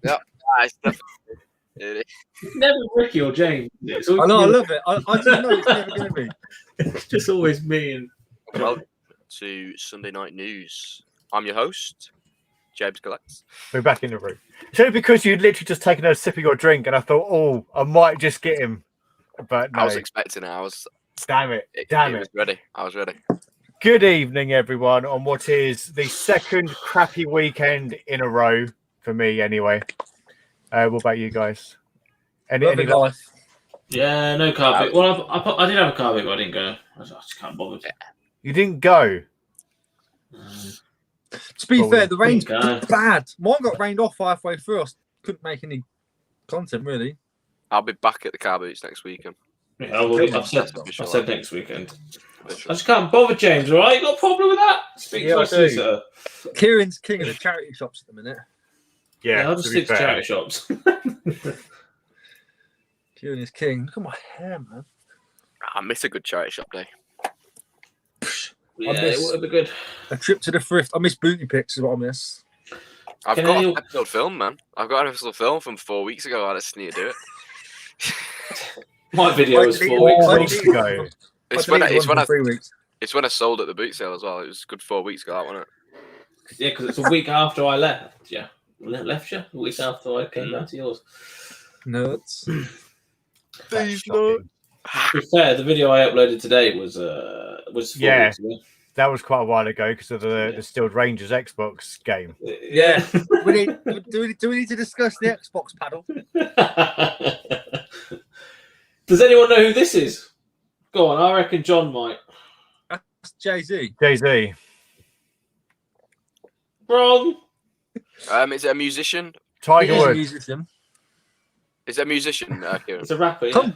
Yeah, it's definitely. It's never Ricky or James. It's I always know, I you. love it. I just know it's never going to be. It's just always me and Welcome to Sunday Night News. I'm your host, James Collects. We're back in the room. It's only because you'd literally just taken a sip of your drink, and I thought, oh, I might just get him. But no. I was expecting it. Damn it. It Damn was it. ready. I was ready. Good evening, everyone, on what is the second crappy weekend in a row for me, anyway. What about you guys? Any life. yeah, no carpet. Well, I did have a carpet, but I didn't go. I just can't bother. You didn't go? To be fair, the rain's Didn't go. bad. Mine got rained off halfway through. I couldn't make any content, really. I'll be back at the car boots next weekend. Yeah, I've said next weekend. I just can't bother, James. All right, you got a problem with that? Speak Yeah, to I us, solicitor. Kieran's king of the charity shops at the minute. Yeah, I'll just to be stick to fair. charity shops. Kieran is king. Look at my hair, man. I miss a good charity shop day. Yeah, miss- it would be good. A trip to the thrift. I miss booty pics is what I miss. I've Can got any- an episode film, man. I've got an episode film from 4 weeks ago. I just need to do it. My video was 4 weeks Four old. weeks ago. It's I when deleted one I for 3 weeks. it's when I sold at the boot sale as well. It was a good 4 weeks ago, that wasn't it? Yeah, because it's a week after I left. Yeah, left you. A week after I came down to yours. Nuts. That's shocking. To be fair, the video I uploaded today was 4 Yeah. weeks ago. That was quite a while ago because of the Stilled Rangers Xbox game. Yeah. Do we need to discuss the Xbox paddle? Does anyone know who this is? Go on, I reckon John might. That's Jay-Z. Jay-Z. Wrong. Is it a musician? Tiger He is a Woods. musician. Is it a musician, Kieran? It's a rapper. Yeah.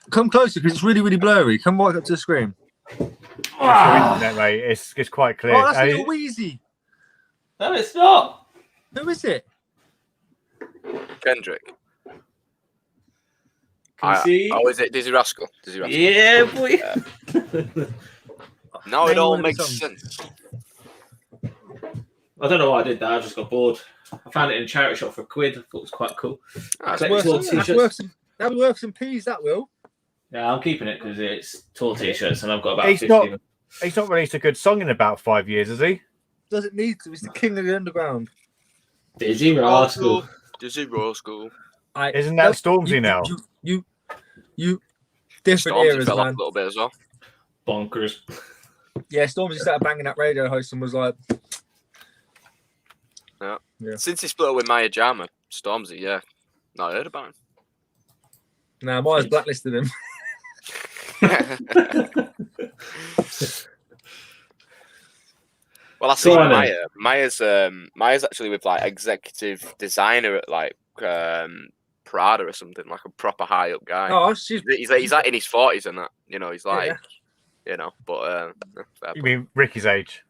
Come closer because it's really, really blurry. Come right up to the screen. It's internet, mate. It's quite clear. Oh, that's Little Wheezy. No, it's not. Who is it? Kendrick. Can you see? Oh, is it Dizzy Rascal? Dizzy Rascal. Yeah, boy. Now it Name all one of the makes songs. sense. I don't know why I did that. I just got bored. I found it in a charity shop for £1. I thought it was quite cool. That's Like Worth tall some- t-shirts. That'll be worth some peas, that will. Yeah, I'm keeping it because it's tall t-shirts and I've got about He's 50 of them. He's not released a good song in about 5 years, has he? Doesn't need to. It's the king of the underground. Dizzy Rascal. Dizzy Rascal. Isn't that Stormzy now? You different Stormzy eras, fell off a man. little bit as well. Bonkers. Yeah, Stormzy started banging that radio host and was like, Yeah. Since he split up with Maya Jama, Stormzy, yeah. Not heard about nah, Myers blacklisted him. him. Well, I see Go on then. Maya's actually with like executive designer at like Prada or something, like a proper high up guy. Oh, she's He's like in his 40s and that, you know. He's like, Yeah. you know, but fair You play. mean Ricky's age?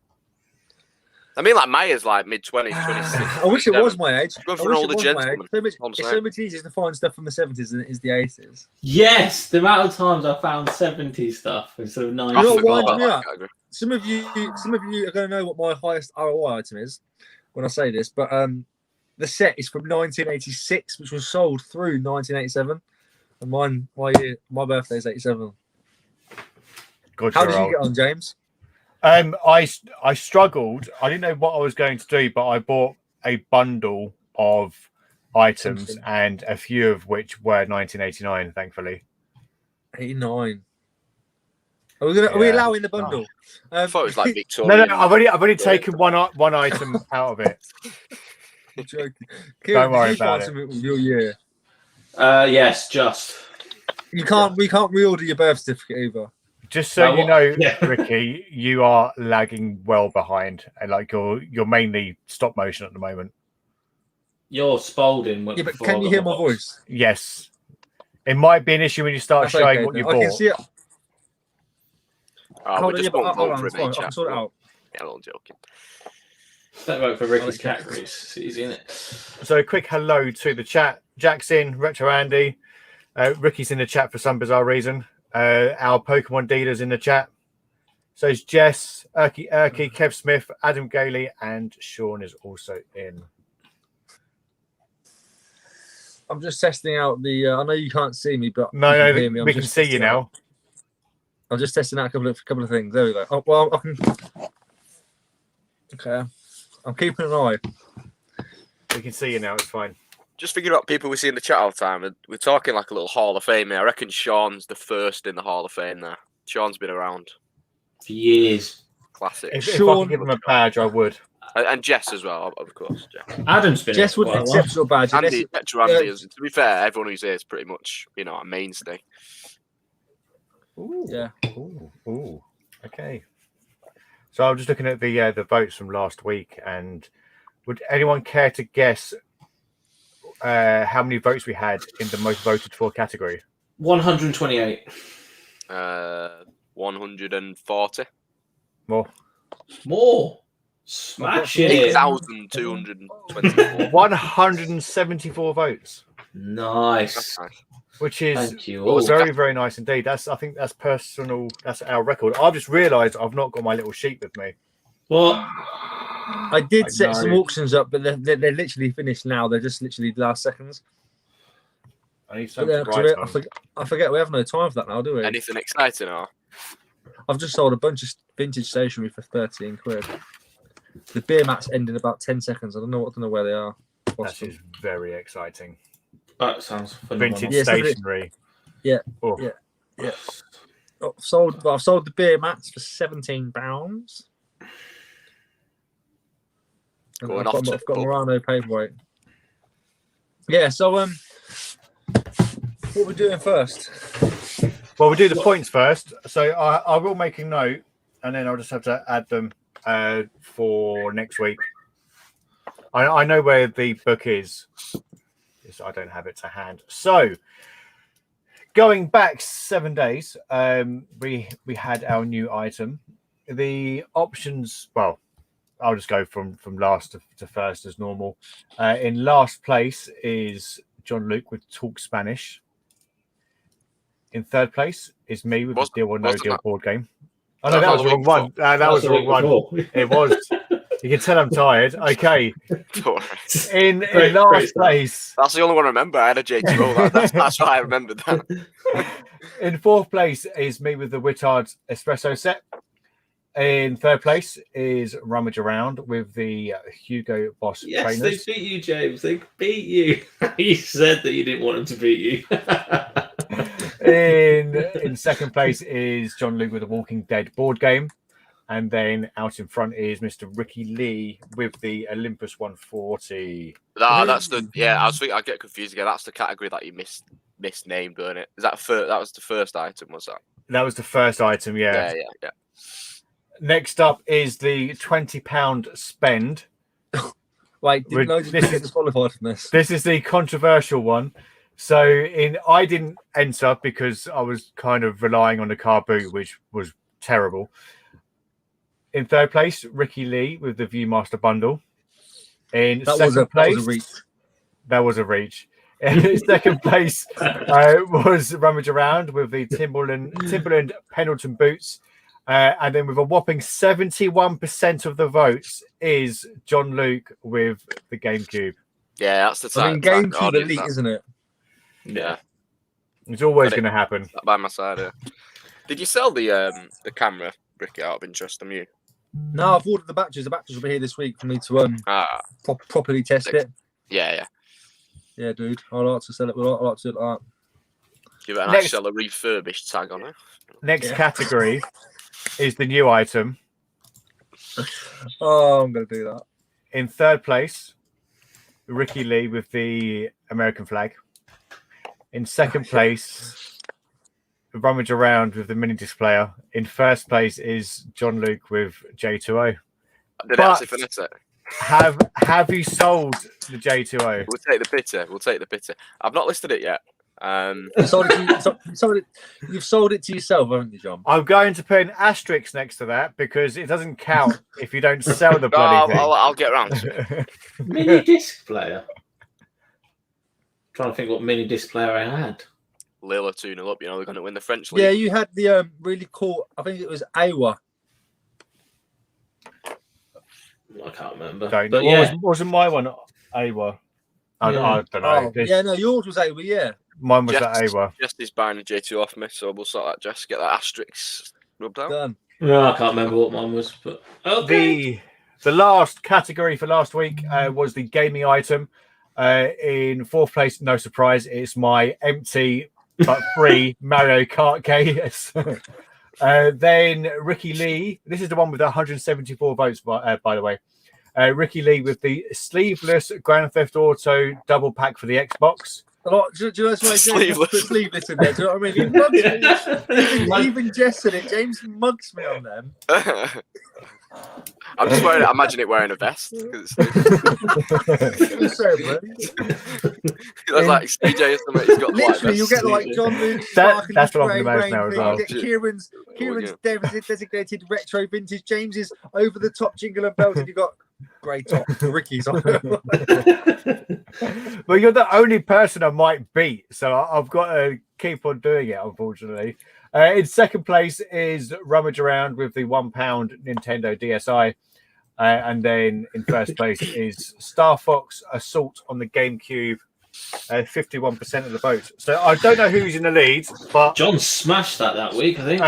I mean, like Maya's like mid 20s, 26. I wish it was my age. Go I for wish an it older was my age. gentleman. It's All I'm so saying. much easier to find stuff from the 70s than it is the 80s. Yes, the amount of times I found 70s stuff instead of 90s. I You know what forgot winds about me that up? category. Some of you are going to know what my highest ROI item is when I say this, but the set is from 1986, which was sold through 1987, and my birthday is 87. God, How you're did you old. get on, James? I struggled. I didn't know what I was going to do, but I bought a bundle of items, Something. and a few of which were 1989. Thankfully, 89. Are we Yeah. allowing the bundle? I thought it was like Victoria. no. I've only taken one item out of it. I'm joking. Don't Kieran, worry did you about find something with your year? Yes, just. We can't reorder your birth certificate either. Just so No, you know, yeah. Ricky, you are lagging well behind, and like you're mainly stop motion at the moment. You're Spalding. Yeah, but can you hear my voice? Yes, it might be an issue when you start That's showing okay, what you then. I can bought. see it. Oh, Hold we on, just yeah, but won't hold vote on, for it's him in fine. I chat. can sort it out. Yeah, I'm joking. Don't vote for Ricky's categories. It's easy, isn't it? So a quick hello to the chat. Jack's in, Retro Andy, Ricky's in the chat for some bizarre reason. Our Pokemon dealers in the chat. So it's Jess, Erky, Kev Smith, Adam Gailey, and Sean is also in. I'm just testing out the. I know you can't see me, but No, you no, can hear me. I'm we can just see you testing now. out- I'm just testing out a couple of things. There we go. Oh, well, I can. Okay, I'm keeping an eye. We can see you now. It's fine. Just thinking about people we see in the chat all the time. And we're talking like a little Hall of Fame here. I reckon Sean's the first in the Hall of Fame there. Sean's been around. For years. Classic. If I Sean- could give him a badge, I would. And Jess as well, of course. Jess. Adam's been Jess here wouldn't quite a accept your badge. unless Andy, it- Petro Andy yeah. is, to be fair, everyone who's here is pretty much, a mainstay. Ooh. Yeah. Ooh. Okay. So I'm just looking at the votes from last week, and would anyone care to guess how many votes we had in the most voted for category? 128. 140. More. Smashing it. 8,224. 174 votes, Nice. That's nice. which is Thank you all. very, very nice indeed. I think that's personal. That's our record. I've just realised I've not got my little sheet with me. What? I did I set know. some auctions up, but they're literally finished now. They're just literally the last seconds. I need But something then, to write on. I forget we have no time for that now, do we? Anything exciting or? I've just sold a bunch of vintage stationery for 13 quid. The beer mats end in about 10 seconds. I don't know where they are. That is very exciting. That sounds phenomenal. Vintage Yeah, so stationery. Yeah. Oh. Yeah. I've sold the beer mats for £17. And Going I've off got to a the Murano paperweight. Yeah, so what we're doing first? Well, we do the points first. So I will make a note, and then I'll just have to add them for next week. I know where the book is. I don't have it to hand. So going back 7 days, we had our new item. The options, well, I'll just go from last to first as normal. In last place is Jon Luc with Talk Spanish. In third place is me with the Deal or No Deal board game. Oh, no, that was the wrong one. That was the wrong one. It was. You can tell I'm tired. Okay. In last place. That's the only one I remember. I had a J2O. That's why I remembered that. In fourth place is me with the Wittard Espresso set. In third place is RummageAround with the Hugo Boss Yes, trainers. they beat you, James. They beat you. You said that you didn't want them to beat you. In second place is Jon Luc with the Walking Dead board game. And then out in front is Mr. Ricky Lee with the Olympus 140. That's the I was thinking I get confused again. That's the category that you misnamed, weren't it? Is that that was the first item, was that? That was the first item, yeah. Yeah. Next up is the £20 spend. Wait, did loads of people disqualified from this? This is the controversial one. So I didn't enter because I was kind of relying on the car boot, which was terrible. In third place, Ricky Lee with the Viewmaster bundle. In second place, that was a reach. In second place was RummageAround with the Timberland Pendleton boots. And then with a whopping 71% of the votes is Jon Luc with the GameCube. Yeah, that's the time. GameCube elite, isn't it? Yeah. It's always going to happen. By my side, yeah. Did you sell the camera, Ricky, out of interest on you? No, I've ordered the batteries. The batteries will be here this week for me to properly test it. Yeah. Yeah, dude. I like to sell it. I like to do it like that. Give it a nice sell a refurbished tag on it. Next category is the new item. Oh, I'm going to do that. In third place, Ricky Lee with the American flag. In second place, RummageAround with the mini disc player. In first place is Jon Luc with J2O. Did it actually finish it? Have you sold the J2O? We'll take the bitter. I've not listed it yet. You've sold it to yourself, haven't you, John? I'm going to put an asterisk next to that because it doesn't count if you don't sell the bloody thing. I'll get around to it. Mini disc player. Trying to think what mini disc player I had. Lille 2-0 up. They're going to win the French league. Yeah, you had the really cool. I think it was Awa. I can't remember. Wasn't my one Awa? I don't know. yeah, no, yours was Ava, yeah. Mine was that Ava. Jess is buying a J2 off me, so we'll sort that. Jess, get that asterisk rubbed out. Done. No, I can't remember what mine was, but okay. The last category for last week was the gaming item. In fourth place, no surprise, it's my empty but free Mario Kart case. Then Ricky Lee, this is the one with 174 votes, by the way. Ricky Lee with the sleeveless Grand Theft Auto double pack for the Xbox. Do you know why James put sleeveless in there? Do you know what I mean? He mugs me. Even Jess said it. James mugs me on them. I'm just wearing it. Imagine it wearing a vest. It's like CJ or something. He's got literally, you'll get like Jon Luc. That's what I'm going to now as well. You get Kieran's designated retro vintage. James's over the top jingle and bells, and you got grey top. Ricky's on. Well, you're the only person I might beat, so I've got to keep on doing it, unfortunately. In second place is RummageAround with the £1 Nintendo DSi. And then in first place is Star Fox Assault on the GameCube, 51% of the vote. So I don't know who's in the lead, but John smashed that week, I think.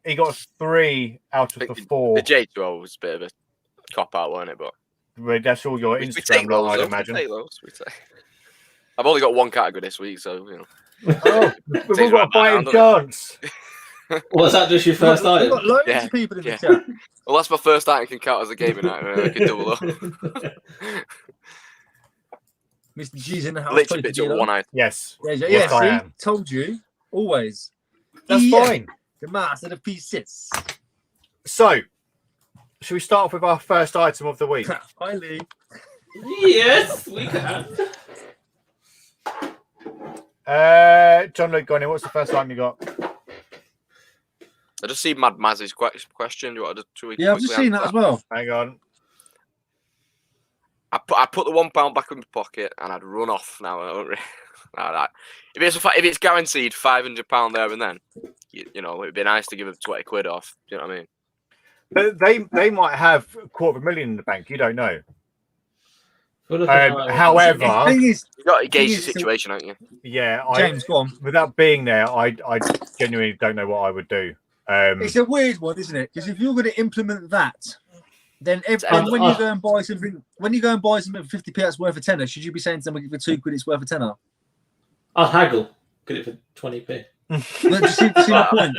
He got 3 out of the 4. The J12 was a bit of a cop out, wasn't it? But that's all your Instagram, I'd imagine. I've only got one category this week, so you know. Oh, we've all got a fighting chance. Was that just your first item? We've got loads of people in the chat. Well, that's my first item. Can count as a gaming item. I can double up. Mr. G's in the house. Literally, picture one item. Yes. Yes, I told you. Always. That's fine. The master of the pieces. So, should we start off with our first item of the week? Hi, Lee. Yes, we can. Jon Luc, go on in. What's the first item you got? I just see Mad Maz's question. You want to I've just seen that as well. Hang on. I put the £1 back in my pocket and I'd run off now. If it's guaranteed £500 there and then, you know, it'd be nice to give them 20 quid off. Do you know what I mean? But they might have $250,000 in the bank. You don't know. However, the thing is, you've got to gauge the situation, haven't you? Yeah, James, go on. Without being there, I genuinely don't know what I would do. It's a weird one, isn't it? Because if you're going to implement that, then when you go and buy something, for 50p that's worth a tenner, should you be saying to someone for £2 it's worth a tenner? I'll haggle. Get it for 20p. Do you see my point?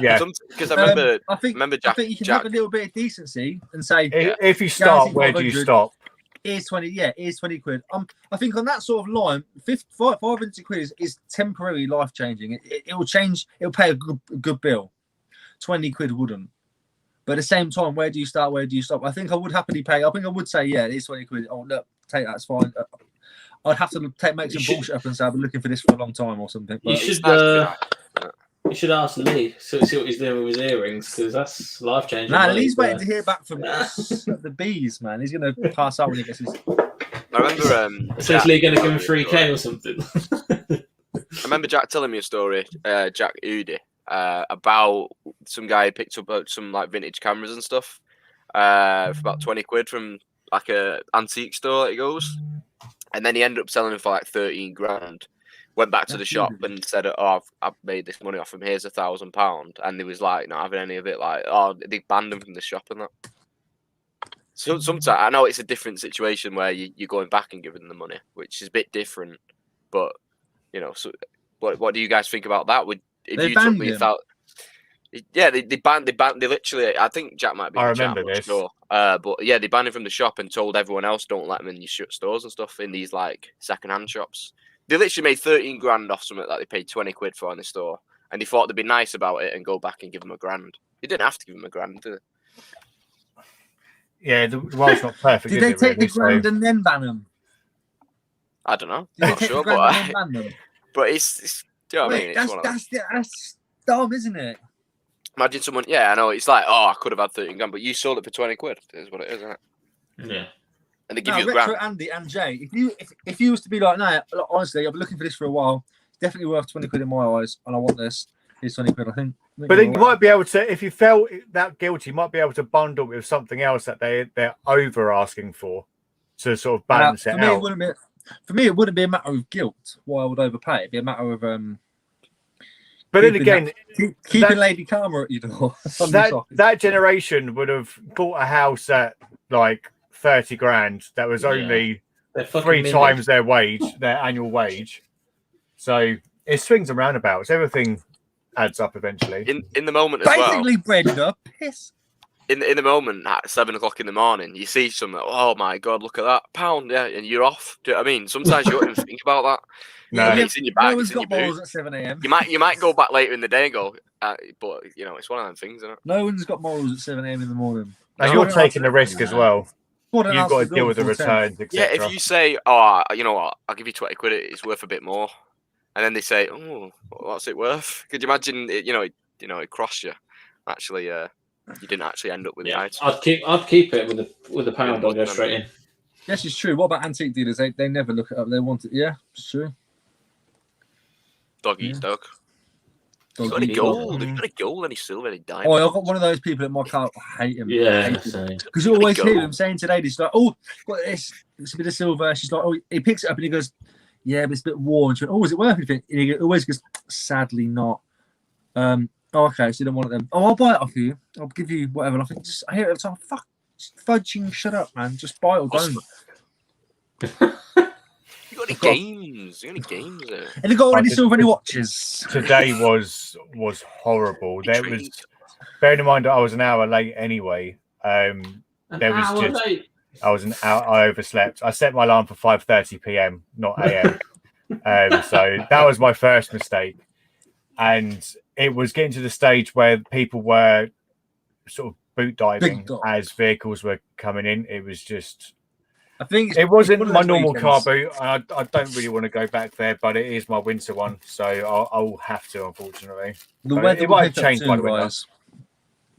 Yeah. Because I think you can have a little bit of decency and say, if you start, where do you stop? Here's 20. Yeah, here's 20 quid. I think on that sort of line, 500 quid is temporarily life changing. It will change. It'll pay a good bill. 20 quid wouldn't. But at the same time, where do you start? Where do you stop? I think I would happily pay. I think I would say, yeah, it is 20 quid. Oh, look, take that. It's fine. I'd have to make some bullshit up and say I've been looking for this for a long time or something. But you should ask Lee, see what he's doing with his earrings, because that's life changing. Nah, Lee's waiting to hear back from the bees, man. He's going to pass out when he gets his. I remember. So is Lee going to give him 3K or something? I remember Jack telling me a story, Jack Udi, about some guy who picked up some like vintage cameras and stuff for about 20 quid from like a antique store. He goes, and then he ended up selling them for like 13 grand. Went back to the shop and said, "Oh, I've made this money off him. Here's £1,000." And he was like, not having any of it. Like, oh, they banned him from the shop and that. So sometimes I know it's a different situation where you're going back and giving them the money, which is a bit different. But you know, so what do you guys think about that? They banned him. Yeah, they banned. They literally. I think Jack might be. I remember this. Sure. But yeah, they banned him from the shop and told everyone else don't let him in your stores and stuff in these like second-hand shops. They literally made 13 grand off something that they paid 20 quid for in the store, and they thought they'd be nice about it and go back and give them £1,000. They didn't have to give them £1,000, did they? Yeah, the world's not perfect. Did they take the grand and then ban them? I don't know. Did I'm not sure, but it's. Do you know what I mean? That's dumb, isn't it? Imagine someone. Yeah, I know. It's like, oh, I could have had 13 grand, but you sold it for 20 quid. Is what it is, isn't it? Yeah. And they give you Retro £1,000. Andy and Jay, if you was to be like, no, honestly, I've been looking for this for a while. It's definitely worth 20 quid in my eyes, and I want this. Here's 20 quid, I think. But then you might be able to, if you felt that guilty, you might be able to bundle with something else that they're over asking for to sort of balance it out. for me, it wouldn't be a matter of guilt why I would overpay. It'd be a matter of But then again, keeping Lady Karma at your door. that generation would have bought a house at like 30 grand. That was only 3 times their wage, their annual wage. So it swings and roundabouts. Everything adds up eventually. In the moment as basically, Brenda, piss. In the moment at 7 o'clock in the morning, you see something. Oh my god, look at that £1, yeah, and you're off. Do you know what I mean? Sometimes you don't even think about that. No, it's in your bag. No one's It's in got your morals boot. at 7 a.m. You might go back later in the day and go, but you know, it's one of them things, isn't it? No one's got morals at 7 a.m. in the morning. And you're taking the risk as well. You've got to deal with the returns, etc. Yeah, if you say, oh, you know what, I'll give you 20 quid, it's worth a bit more, and then they say, oh, what's it worth? Could you imagine? It crossed you. Actually, you didn't actually end up with the item. I'd keep it with a pound. I'll go straight in. Yes, it's true. What about antique dealers? They never look it up. They want it. Yeah, it's true. Dog eats dog. He's got any gold? He's got any gold, any silver, any diamond. Oh, I've got one of those people in my car. I hate him. Yeah, because you always hear him saying today, he's like, "Oh, got this. It's a bit of silver." She's like, "Oh," he picks it up and he goes, "Yeah, but it's a bit worn." She went, "Oh, is it worth anything?" And he always goes, "Sadly, not." Oh, okay, so you don't want it then. Oh, I'll buy it off you. I'll give you whatever. And I think I hear it every time. Fuck, fudging, shut up, man. Just buy it or don't. You got any games? You got any games there? Any gold, any silver, any watches? Today was horrible. There was, bearing in mind that I was an hour late anyway. I was an hour. I overslept. I set my alarm for 5:30 p.m. not a.m. So that was my first mistake, and it was getting to the stage where people were sort of boot diving as vehicles were coming in. It was just. I think it wasn't my normal car boot. I don't really want to go back there, but it is my winter one, so I'll have to, unfortunately. The weather will pick up soon, guys.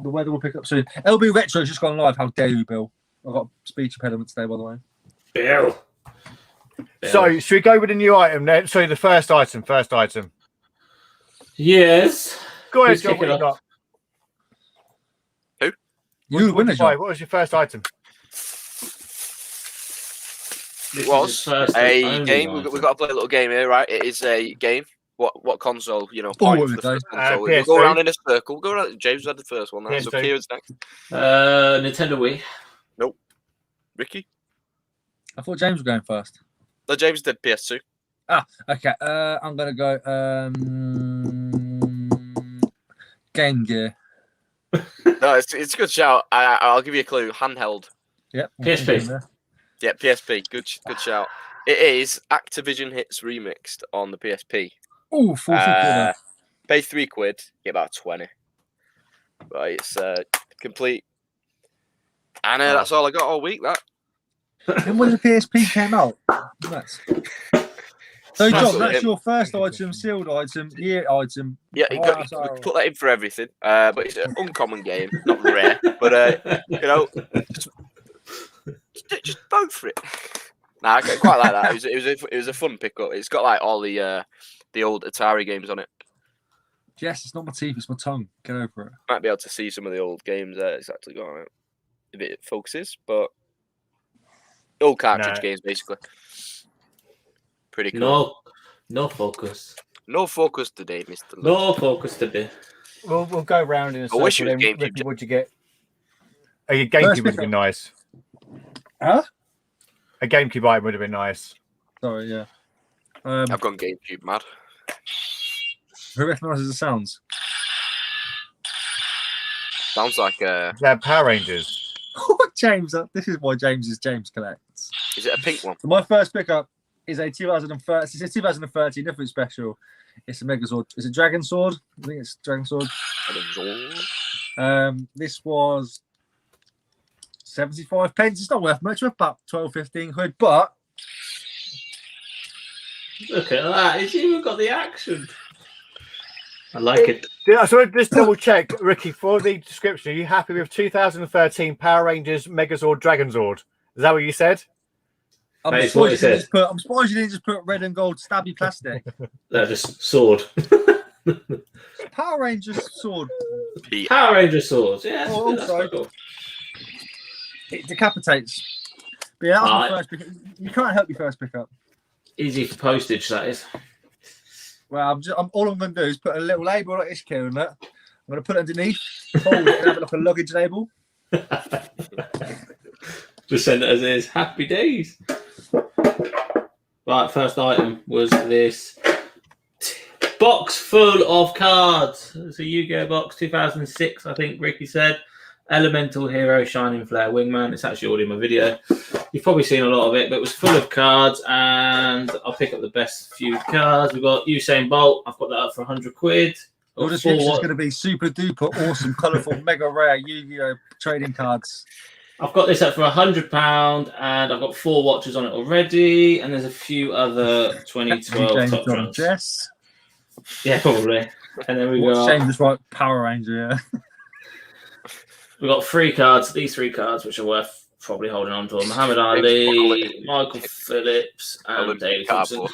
The weather will pick up soon. LB Retro's just gone live. How dare you, Bill? I've got a speech impediment today, by the way. Bill. So, should we go with the new item then? Sorry, the first item. Yes. Go ahead, John. What you got? Who? You the winner, John. What was your first item? It was a game. We've got to play a little game here, right? It is a game. What console? You know, point for the first console. We'll go around in a circle. Go around. James had the first one. So Kieran's next. Nintendo Wii. Nope. Ricky. I thought James was going first. No, James did PS2. Okay. I'm gonna go Game Gear. No, it's a good shout. I'll give you a clue. Handheld. Yep. PSP. Yeah, PSP. Good shout. It is Activision Hits Remixed on the PSP. Oh, 40 quid. Pay £3, get about 20. Right, it's complete. And that's all I got all week. That. And when the PSP came out, nuts. So, John, that's your first item, sealed item, year item. Yeah, you put that in for everything. But it's an uncommon game, not rare. But you know. Just vote for it. Nah, I quite like that. It was a fun pickup. It's got like all the old Atari games on it. Yes, it's not my teeth, it's my tongue. Get over it. Might be able to see some of the old games it's actually got on it if it focuses, but old cartridge games basically. Pretty cool. No focus. No focus today, Mr. Luke. No focus today. We'll go round in a circle. I wish it was GameCube. Ricky, what'd you get? Your GameCube would have been nice. Huh? A GameCube item would have been nice. Sorry, yeah. I've gone GameCube mad. Who recognises the sounds? Sounds like They're Power Rangers. James, this is why James collects. Is it a pink one? So my first pickup is a 2013. It's a 2013, nothing special. It's a Megazord. Is it Dragon Sword? I think it's Dragon Sword. This was 75 pence. It's not worth much. Worth about 12-15 quid, but look at that. It's even got the action. I like it. Yeah, so just double check, Ricky, for the description. Are you happy with 2013 Power Rangers Megazord Dragon Zord? Is that what you said? I'm surprised you didn't just put red and gold stabby plastic. No, just sword. Power Rangers sword. Power Rangers swords. Yeah. Oh, also, cool. It decapitates. But yeah, that was my first pickup. You can't help your first pickup. Easy for postage, that is. Well, all I'm going to do is put a little label like this, Kieran. Look. I'm going to put it underneath, fold it, and have it like a luggage label. Just send it as is. Happy days. Right, first item was this box full of cards. It's a Yu-Gi-Oh box, 2006, I think Ricky said. Elemental Hero, Shining Flare, Wingman. It's actually already in my video. You've probably seen a lot of it, but it was full of cards, and I'll pick up the best few cards. We've got Usain Bolt. I've got that up for 100 quid. Your description is going to be super duper awesome, colourful, mega rare Yu-Gi-Oh trading cards. I've got this up for £100, and I've got 4 watches on it already, and there's a few other 2012 James, top John, runs. Jess. Yeah, probably. And then we got Shame just right Power Ranger. Yeah. we got 3 cards. These 3 cards, which are worth probably holding on to: Muhammad Ali, Michael Phillips, and David Thompson.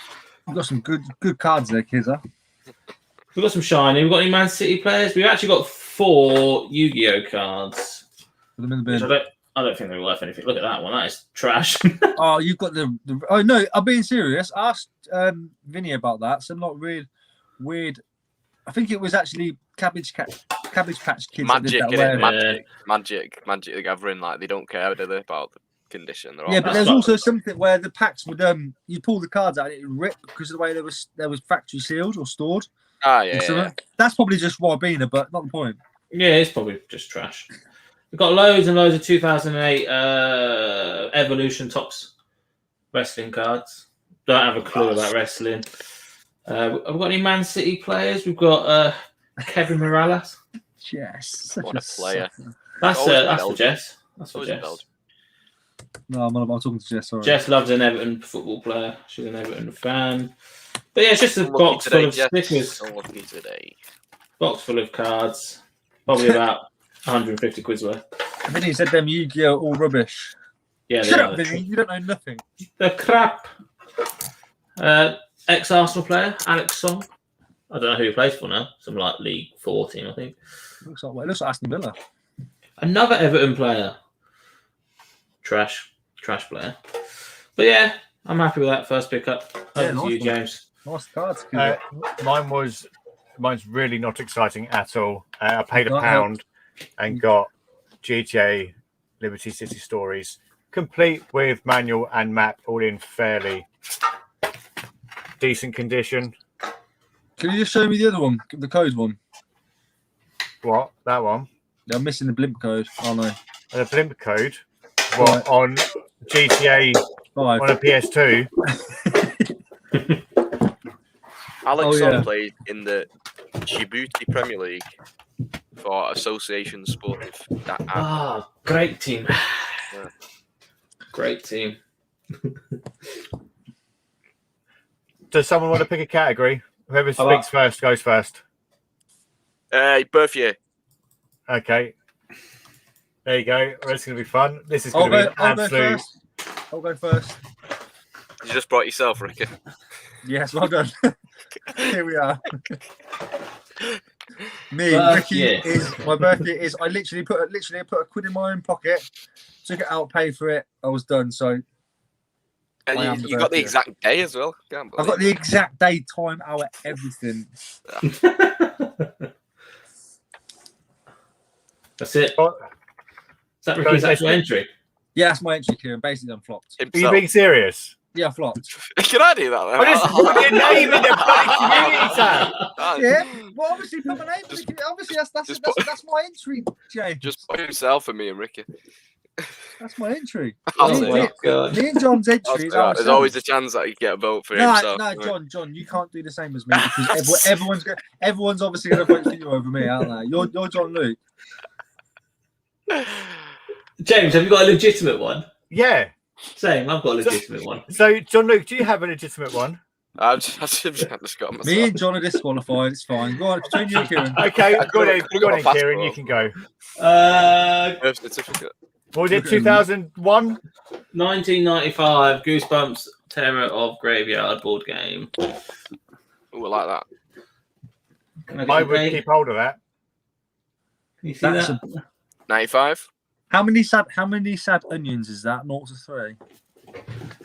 We've got some good cards there, kids. Huh? We've got some shiny. We've got any Man City players. We've actually got 4 Yu-Gi-Oh cards. Put them in the bin. I don't think they're worth anything. Look at that one. That is trash. Oh, you've got the. Oh no, I'm being serious. I asked Vinny about that. Some not weird. I think it was actually Cabbage Patch Kids. Magic, that did that, Magic the Gathering. Like they don't care, do they, about the condition? They're yeah, but there's also something where the packs would you pull the cards out and it would rip because of the way there was factory sealed or stored. Ah, yeah. That's probably just Ribena, but not the point. Yeah, it's probably just trash. We've got loads and loads of 2008 Evolution Tops wrestling cards. Don't have a clue about wrestling. Have we got any Man City players? We've got Kevin Morales. Yes. What a player. That's for Jess. That's for Jess. No, I'm talking to Jess. Sorry. Jess loves an Everton football player. She's an Everton fan. But yeah, it's just a box full of stickers. Unlucky today. Box full of cards. Probably about 150 quid's worth. Vinny said them Yu-Gi-Oh all rubbish. Yeah, Shut up, Vinny. You don't know nothing. They're crap. Ex-Arsenal player, Alex Song. I don't know who he plays for now. Some like League 4 team, I think. It looks like Aston Villa. Another Everton player. Trash player. But yeah, I'm happy with that first pickup. Over to you, James. Nice cards. Mine's really not exciting at all. I paid £1 and got GTA Liberty City Stories, complete with manual and map, all in fairly decent condition. Can you just show me the other one, the code one? What? That one? Yeah, I'm missing the blimp code. Oh no. The blimp code on GTA 5. on a PS2. Alex played in the Djibouti Premier League for Association Sportive. Great team. Yeah. Great team. Does someone want to pick a category? Whoever speaks first goes first. Birth year. Okay. There you go. It's going to be fun. This is going to be an absolute. I'll go first. You just brought yourself, Ricky. Yes, well done. Here we are. Ricky is my birthday is. I literally put a quid in my own pocket, took it out, paid for it. I was done. So. And you got the exact day as well. I've got the exact day, time, hour, everything. That's it. Is that Ricky's actual entry? Yeah, that's my entry, Kieran. Basically, I'm flopped. Are you being serious? Yeah, I flopped. Can I do that? I just put your name in the bloody community tab. Yeah, well, obviously, put my name. Obviously, that's my entry, Jay. Just put himself and me and Ricky. That's my entry. Oh my God. Me and John's entry. There's always a chance that you get a vote for himself. No, John, you can't do the same as me because everyone's obviously going to vote for you over me, aren't they? You're Jon Luc. James, have you got a legitimate one? Yeah. Same. I've got a legitimate one. So, Jon Luc, do you have a legitimate one? I've just got myself. Me and John are disqualified. It's fine. Go on, between you and Kieran. Okay, go on, Kieran. You can go. Birth certificate. What was it, 2001? 1995, Goosebumps, Terror of Graveyard board game. Ooh, I like that. I would keep hold of that. Can you see that? 95. How many sad onions is that? 0 to 3.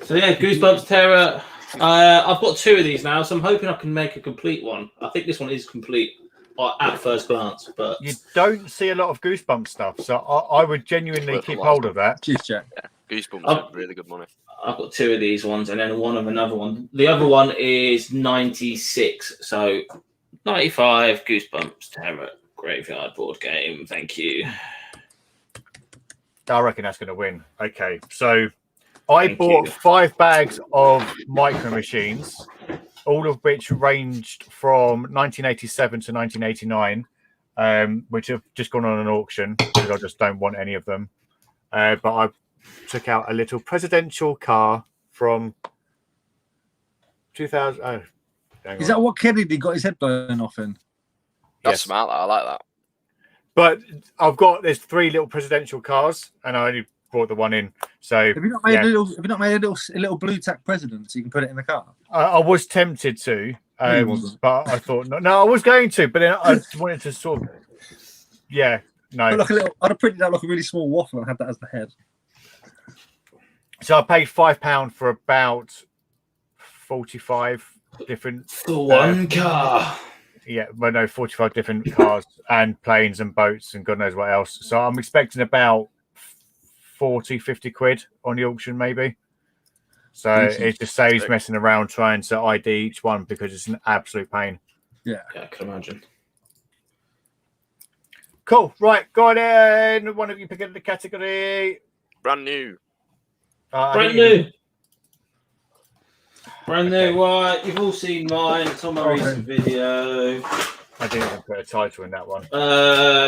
So yeah, Goosebumps, Terror I've got 2 of these now, so I'm hoping I can make a complete one. I think this one is complete at first glance, but You don't see a lot of Goosebumps stuff, so I would genuinely Worth a keep lot. hold of that. Cheers, Jack. Goosebumps Oh. are really good money. I've got 2 of these ones, and then one of another one. The other one is 96, so 95 Goosebumps Terror Graveyard board game. Thank you. I reckon that's going to win. Okay, so I Thank bought you. 5 bags of Micro Machines, all of which ranged from 1987 to 1989, which have just gone on an auction because I just don't want any of them. But I took out a little presidential car from 2000. Oh, Is that what Kennedy got his head blown off in? That's Yes. smart. I like that. But there's 3 little presidential cars, and I only brought the one in. So Have you not made a little blue tack president so you can put it in the car? I was tempted to, No, you wasn't. but I thought no, I was going to, but then I wanted to sort of, no. I'd have printed out like a really small waffle and had that as the head. So I paid £5 for about 45 different. For one car. Yeah, well, no, 45 different cars and planes and boats and God knows what else. So I'm expecting about 40, 50 quid on the auction, maybe. So it just saves messing around trying to ID each one because it's an absolute pain. Yeah, I can imagine. Cool. Right, go on in. One of you pick in the category. Brand new. Brand new. Brand new. Right, you've all seen mine. It's on my recent video. I didn't even put a title in that one.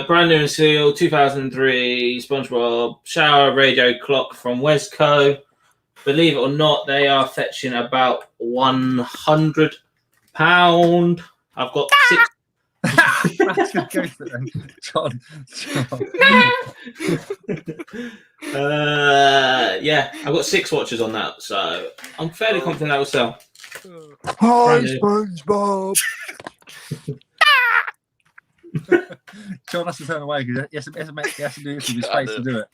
Brand new and sealed, 2003 SpongeBob shower radio clock from Wesco. Believe it or not, they are fetching about £100. I've got 6. That's good go for them, John. Yeah, I've got 6 watches on that, so I'm fairly confident that will sell. Hi, Brand new. SpongeBob. John has to turn away because he has to do this with his face to do it.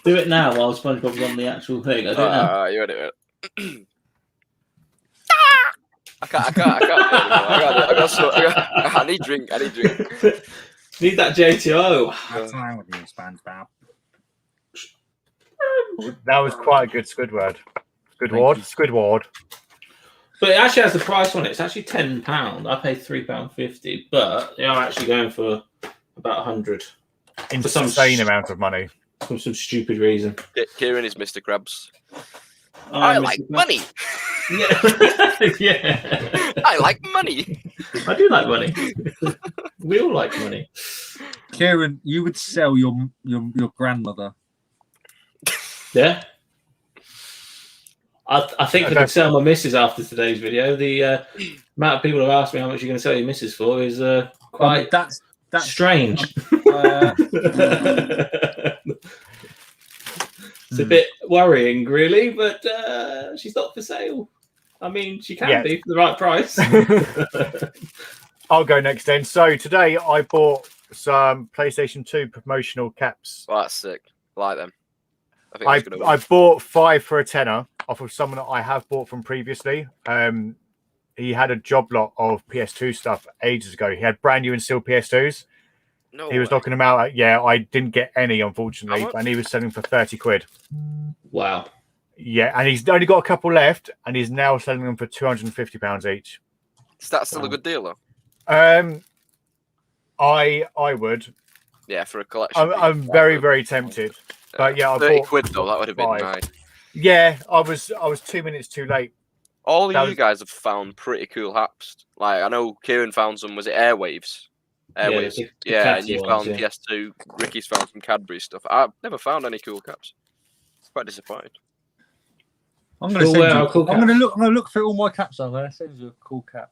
Do it now while SpongeBob's on the actual thing. I don't know. You ready? I can't. I need drink. Need that JTO. What's wrong with you, SpongeBob? That was quite a good Squidward. Squidward. But it actually has the price on it. It's actually £10. I paid £3.50, but they are actually going for about 100 Insane amount of money. for some stupid reason. Kieran is Mr. Krabs. I like money. Yeah. Yeah. I like money. I do like money. We all like money. Kieran, you would sell your grandmother. Yeah. I think I could sell my missus after today's video. The amount of people have asked me how much you're going to sell your missus for is quite That's strange. It's a bit worrying, really, but she's not for sale. I mean, she can be for the right price. I'll go next then. So today I bought some PlayStation 2 promotional caps. Oh, that's sick. I like them. I think I bought 5 for a tenner off of someone that I have bought from previously. He had a job lot of PS2 stuff ages ago. He had brand new and sealed PS2s. No He was way. knocking them out. I didn't get any, unfortunately, How much? and he was selling for 30 quid. Wow. Yeah, and he's only got a couple left, and he's now selling them for £250 each. Is that still a good deal, though? I would. Yeah, for a collection. I'm very, very tempted. But yeah, I 30 bought quid though. That would have been 5. nice. Yeah, I was 2 minutes too late. All That of you was- guys have found pretty cool hats. Like I know Kieran found some. Was it Airwaves? Airwaves. the Yeah, and Cadbury you ones, found yeah. PS2. Ricky's found some Cadbury stuff. I've never found any cool caps. Quite disappointed. I'm going to Cool, send well, you. cool I'm going to look through all my caps on there. Send you a cool cap.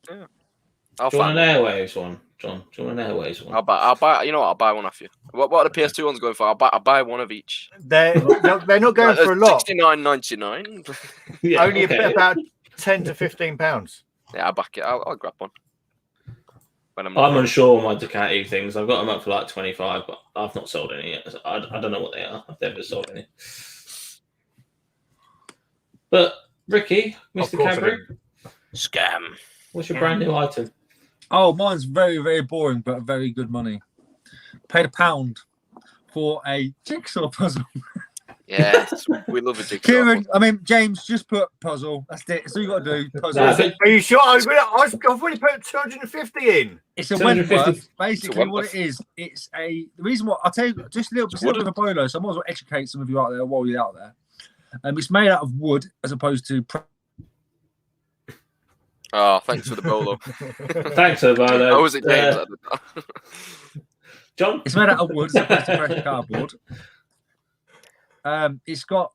I'll Do you want find an one. Airwaves one, John? Do you want an Airwaves one? I'll buy. You know what? I'll buy one off you. What are the PS2 ones going for? I'll buy one of each. They're not going for a lot. $69.99. Yeah, Only okay. about £10 to £15. Yeah, I'll back it. I'll grab one. When I'm I'm unsure on my Ducati things. I've got them up for like 25, but I've not sold any yet. So I don't know what they are. I've never sold any. But Ricky, Of Mr. course I Cadbury, didn't. Scam. what's your brand new item? Oh, mine's very, very boring, but very good money. Paid £1 for a jigsaw puzzle. Yes, we love a jigsaw. Kieran, James, just put puzzle. That's it. That's all you got to do. Puzzle. No, but- Are you sure? I've already put 250 in. It's a 250. Wentworth. Basically, what Wentworth. it is, it's the reason why I'll tell you just a little bit of a bolo, so I might as well educate some of you out there while you're out there. It's made out of wood as opposed to. Oh, thanks for the bolo. Thanks, Obalo. Oh, was it James? that did that? John? It's made out of wood as opposed to fresh cardboard. It's got.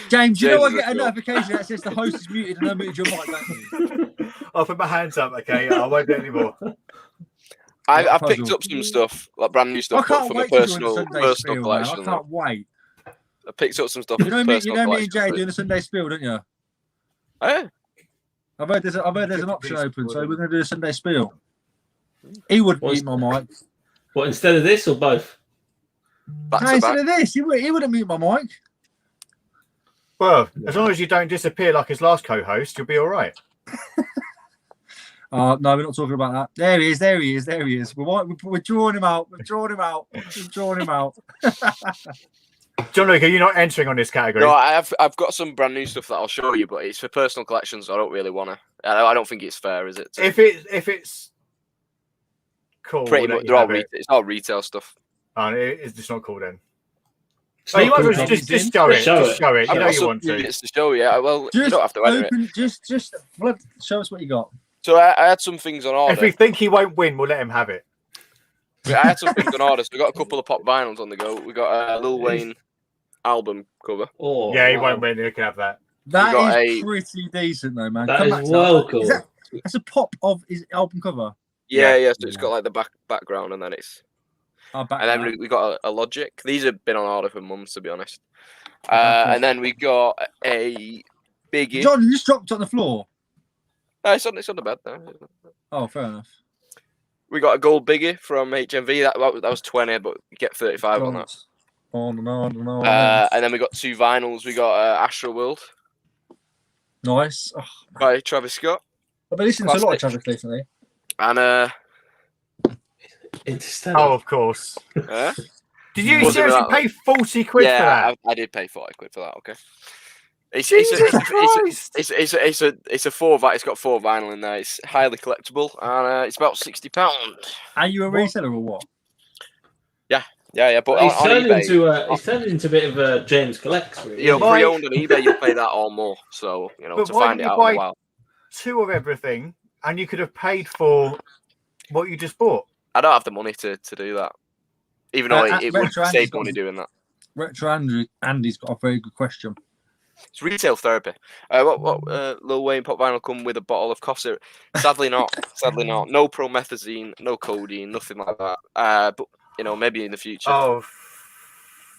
James, you know I James get a is cool. notification that says the host is muted and unmuted your mic, don't you? I'll put my hands up, okay? I won't do it anymore. I've picked Puzzle. up some stuff, like brand new I stuff, but can't for my wait to join the personal Sunday spiel, man. collection. I can't wait. I picked up some stuff. You know for me, personal me and collection, Jay but- doing the Sunday spiel, don't you? Oh, yeah. I've heard there's an option open, so we're going to do a Sunday spiel. He wouldn't What's- mute my mic. What, instead of this or both? Back No, to instead back. of this, he wouldn't mute my mic. Well, as long as you don't disappear like his last co-host, you'll be all right. No, we're not talking about that. There he is. We're drawing him out. John Luke, are you not entering on this category? No, I've got some brand new stuff that I'll show you, but it's for personal collections. So I don't really want to. I don't think it's fair, is it? If it's cool, Pretty we'll much, let you they're all have it. it's all retail stuff. Oh, it's just not cool then. It's Oh, you not might as cool, well John. just show it. Show Just it. show it. You I've know got you some want to. units to show you. Well, you don't have to edit it. Just show us what you got. So I had some things on If order. we think he won't win, we'll let him have it. I had some things on order. So we got a couple of pop vinyls on the go. We got a Lil Wayne album cover. Oh, Yeah, he wow. won't win. He can have that. That got is a- pretty decent, though, man. That Come is back to well that. cool. Is that's a pop of his album cover. Yeah. So it's got like the background, and then it's. I'll back And then that. we got a Logic. These have been on order for months, to be honest. Okay. And then we got a Biggie. John, you just dropped it on the floor. It's on the bed there. Oh, fair enough. We got a gold Biggie from HMV. That was 20, but you get 35 on that. On. And then we got two vinyls. We got Astro World Nice. Oh, by Travis Scott. I've been listening to a lot of Classic. Travis recently. And Interstellar. Oh, of course. uh, Did you Wasn't seriously that- pay 40 quid for yeah, that? I did pay 40 quid for that. Okay. Jesus Christ! It's a it's got 4 vinyl in there. It's highly collectible, and it's about £60. Are you a reseller or what? Yeah. But He's on turned eBay, into a bit of a James Collects. Really. you know, Why- pre-owned on eBay, you'll pay that or more. So But to why find it didn't out you in a buy- while. 2 of everything, and you could have paid for what you just bought. I don't have the money to do that. Even though it would Retro Andy's save got- money doing that. Retro Andy's got a very good question. It's retail therapy. What Lil Wayne pop vinyl come with a bottle of cough syrup? Sadly not. No promethazine, no codeine, nothing like that. But maybe in the future. Oh,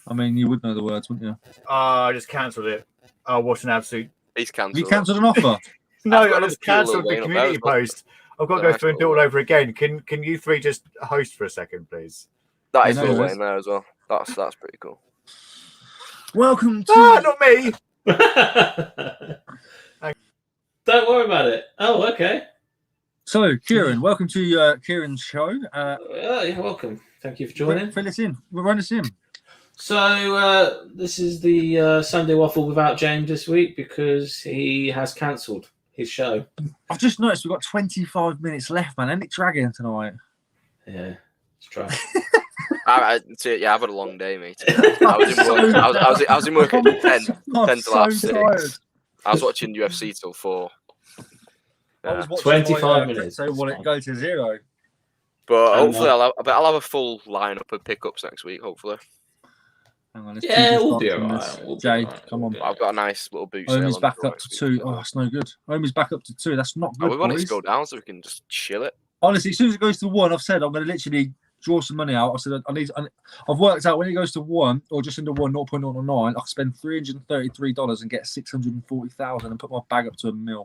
I mean, you would know the words, wouldn't you? I just cancelled it. Oh, what an absolute... He's Have cancelled. you cancelled an offer? No, I've got I just another cool cancelled Lil the Wayne up there community as well. post. I've got to Yeah, go through and do it all over again. Can you 3 just host for a second, please? That is Yeah, Lil no, Wayne there as well. That's pretty cool. Welcome to. Ah, not me! Don't worry about it. Oh, okay. So, Kieran, welcome to Kieran's show. Oh, yeah, welcome. Thank you for joining. Fill us in. We'll run us in. So this is the Sunday Waffle without James this week because he has cancelled his show. I've just noticed we've got 25 minutes left, man. Ain't it dragging tonight? Yeah, let's try. I've had a long day, mate. I was in work. I was in work at 10 I'm 10 till half 6. tired. I was watching UFC till 4. I was watching 25 my, minutes. So will it go to 0? But And, hopefully I'll have a full lineup of pickups next week. Hopefully, Hang on, let's Yeah, keep we'll be starting alright. this. We'll be Jay, alright. come on. I've got a nice little boot sale. Omie's on back for up next to week. 2. Oh, that's no good. Omie's back up to 2. That's not Oh, good, we want it boys. to go down so we can just chill it. Honestly, as soon as it goes to 1, I've said I'm going to literally draw some money out. I said I've worked out when it goes to 1 or just under 1, 0.09, I can spend $333 and get 640,000 and put my bag up to $1 million.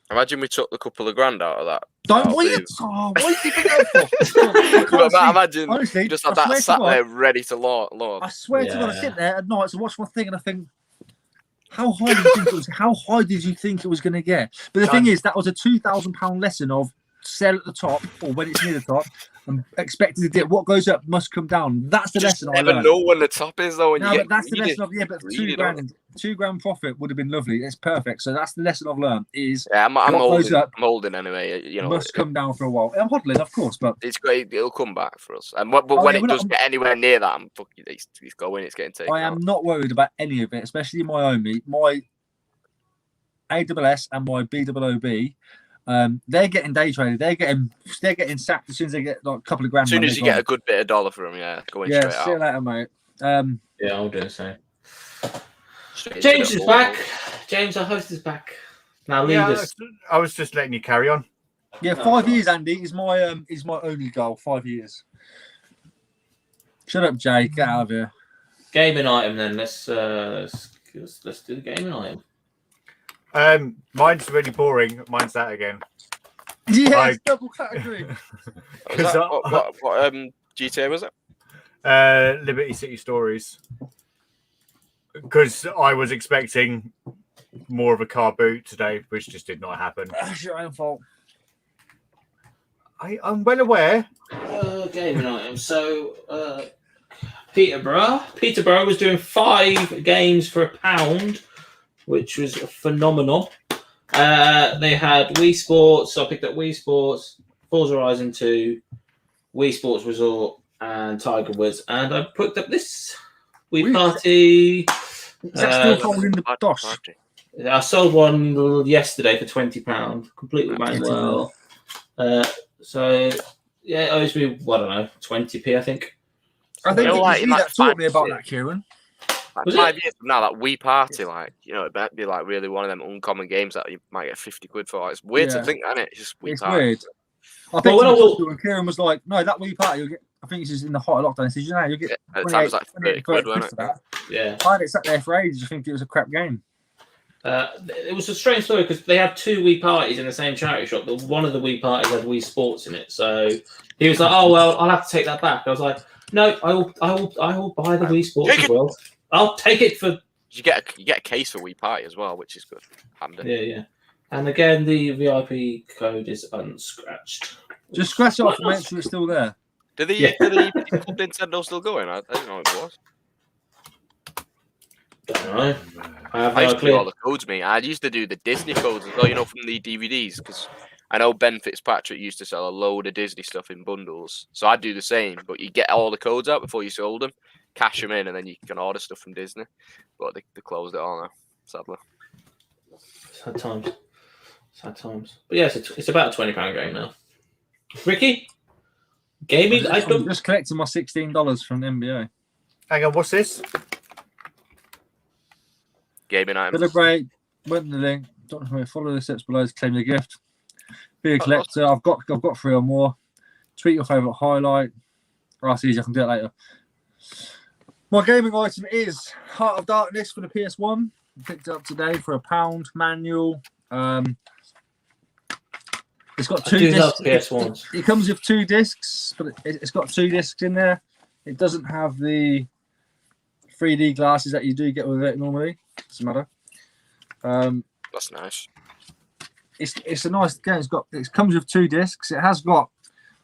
Imagine we took a couple of grand out of that. Don't That'll wait. be- What are you thinking that for? I can't But see- imagine honestly, you just I have that swear to sat God- there ready to launch. I swear to God, I Yeah. sit there at night to watch my thing and I think, how high did you think it was? How high did you think it was going to get? But the thing is, that was a £2,000 lesson of sell at the top or when it's near the top and expecting to dip. What goes up must come down. That's the Just lesson I never learned. know when the top is though. When No, you but get that's the greedy. lesson of but Greedy, £2 grand profit would have been lovely. It's perfect. So that's the lesson I've learned is Yeah, I'm what goes holding. up I'm holding anyway. You know, must come down for a while. I'm hodling, of course, but it's great. It'll come back for us. And but Oh, when yeah, it we're not- does get anywhere near that, I'm fucking. It's going. It's getting taken I am out. not worried about any of it, especially my Omi, my AWS and my BWOB. They're getting day traded. They're getting sacked as soon as they get like a couple of grand. As soon money, as you they're get a good bit of dollar for them, yeah, going gone. straight See you out. later, mate. Yeah, I'll do the same. Straight James into is the hole. back. James, our host, is back. Now lead Yeah, us. I was just letting you carry on. Yeah, Oh, 5 God. years, Andy, is my only goal. 5 years. Shut up, Jay. Get out of here. Gaming item then. Let's do the gaming item. Mine's really boring. Mine's that again. Yes, double category. Was that, what GTA was it? Liberty City Stories. Because I was expecting more of a car boot today, which just did not happen. That's your own fault. I'm well aware. Gaming item. So, Peterborough was doing 5 games for £1, which was phenomenal. They had Wii Sports, so I picked up Wii Sports, Forza Horizon 2, Wii Sports Resort, and Tiger Woods, and I picked up this Wii Party. Is that still holding the DOS? Party. I sold one yesterday for £20, completely manual. So yeah, it owes me, I don't know, 20p, I think. I think You know, it like, was you like that taught 5 me about years. that, Kieran. Like Was 5 years from now, that Wii Party, like, you know, it might be like really one of them uncommon games that you might get 50 quid for. It's weird Yeah. to think, isn't it? It's just Wii It's Party. weird. I Well, think when I walk- when Kieran was like, "No, that Wii Party, you'll get." I think this is in the height of lockdown. He says, "You know, you'll get." Yeah, at the time it was like 30 quid, 30 wasn't for that. Yeah. I had it sat there for ages. I think it was a crap game. It was a strange story because they had 2 Wii parties in the same charity shop, but one of the Wii parties had Wii Sports in it. So he was like, "Oh well, I'll have to take that back." I was like, "No, I will buy the Wii Sports Take as it. well. I'll take it for." You get a case for Wii Party as well, which is good. Handy. Yeah. And again, the VIP code is unscratched. Just scratch it off and make sure it's still there. Do the Yeah. Club Nintendo still going? I didn't know it was. Don't know. I have I no used to do all clue. the codes, mate. I used to do the Disney codes as well, you know, from the DVDs, because I know Ben Fitzpatrick used to sell a load of Disney stuff in bundles. So I'd do the same, but you get all the codes out before you sold them, cash them in, and then you can order stuff from Disney. But they closed it all now, sadly. Sad times. Sad times. But yeah, it's about a £20 game now. Ricky? Gaming I'm item? just collecting my $16 from the NBA. Hang on, what's this? Gaming items. Celebrate. Went in the link. Don't know. Follow the steps below to claim your gift. Be a collector. I've got 3 or more. Tweet your favourite highlight. Oh, that's easy. I can do it later. My gaming item is Heart of Darkness for the PS1. Picked it up today for £1 manual. It's got 2 I do love discs. PS1s. It comes with 2 discs, but it's got 2 discs in there. It doesn't have the 3D glasses that you do get with it normally. Doesn't matter. That's nice. It's a nice game. It comes with 2 discs. It has got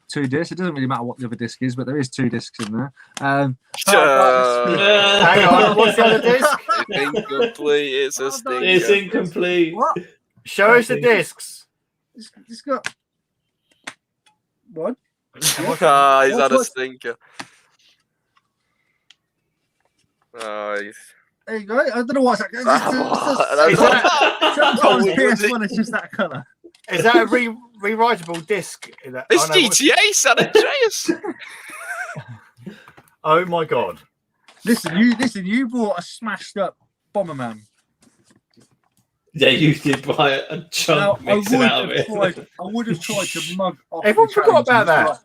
2 discs. It doesn't really matter what the other disc is, but there is 2 discs in there. Hang on, what's the other disc? It's incomplete. It's a stinker. It's incomplete. What? Show us the discs. It's got what? He's had a What? stinker. Oh, he's... There you go. I don't know what's that. Is that, Sometimes Oh, PS1 is just that colour. is that a rewritable disc? That, It's oh, no, what's- GTA San Andreas. Oh my god. Listen, you bought a smashed up Bomberman. Yeah, you did buy a Now, chunk mixing out of it. I would have tried to mug off. Everyone the forgot about challenge. that.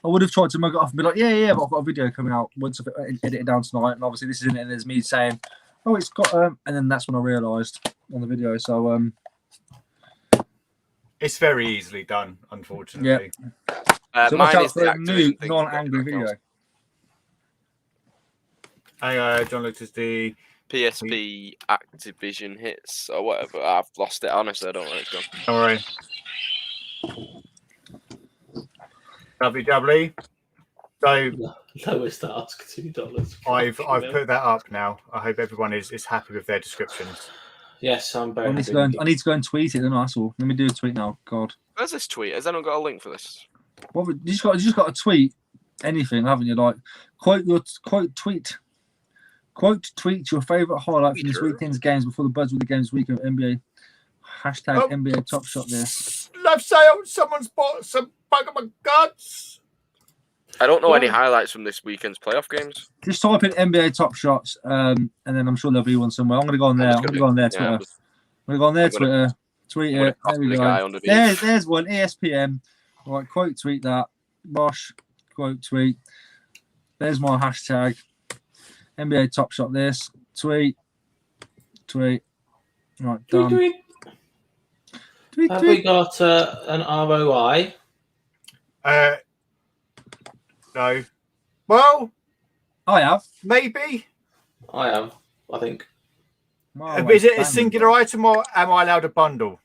I would have tried to mug it off and be like, yeah, but I've got a video coming out once I've edited it down tonight, and obviously this is in it, and there's me saying, oh, it's got and then that's when I realised on the video. So It's very easily done, unfortunately. So watch Mine out is for the a new Activision thing. non-angry video. Jon Luc is the PSP Activision hits or whatever. I've lost it. Honestly, I don't know where it's gone. Don't worry. WWE. So Lowest ask $2. I've put that up now. I hope everyone is happy with their descriptions. Yes, I'm very I need, happy. I need to go and tweet it, then that's all. Let me do a tweet now. God. Where's this tweet? Has anyone got a link for this? What you just got to tweet anything, haven't you? Like quote tweet your favourite highlight from this weekend's games before the buzz with the games week of NBA. Hashtag NBA Top Shot this. Love sale. Someone's bought some Pokemon cards. I don't know any highlights from this weekend's playoff games. Just type in NBA Top Shots, and then I'm sure there'll be one somewhere. I'm going to go on there. I'm going to go on their Twitter. I'm going to go on their Twitter. Tweet it. There we go. There's one. ESPN. All right, quote tweet that. Bosh. Quote tweet. There's my hashtag. NBA Top Shot this. Tweet. Right, done. Tweet. Have we got an ROI? No. Well, I have. maybe. I have, I think. Is it a singular item or am I allowed a bundle?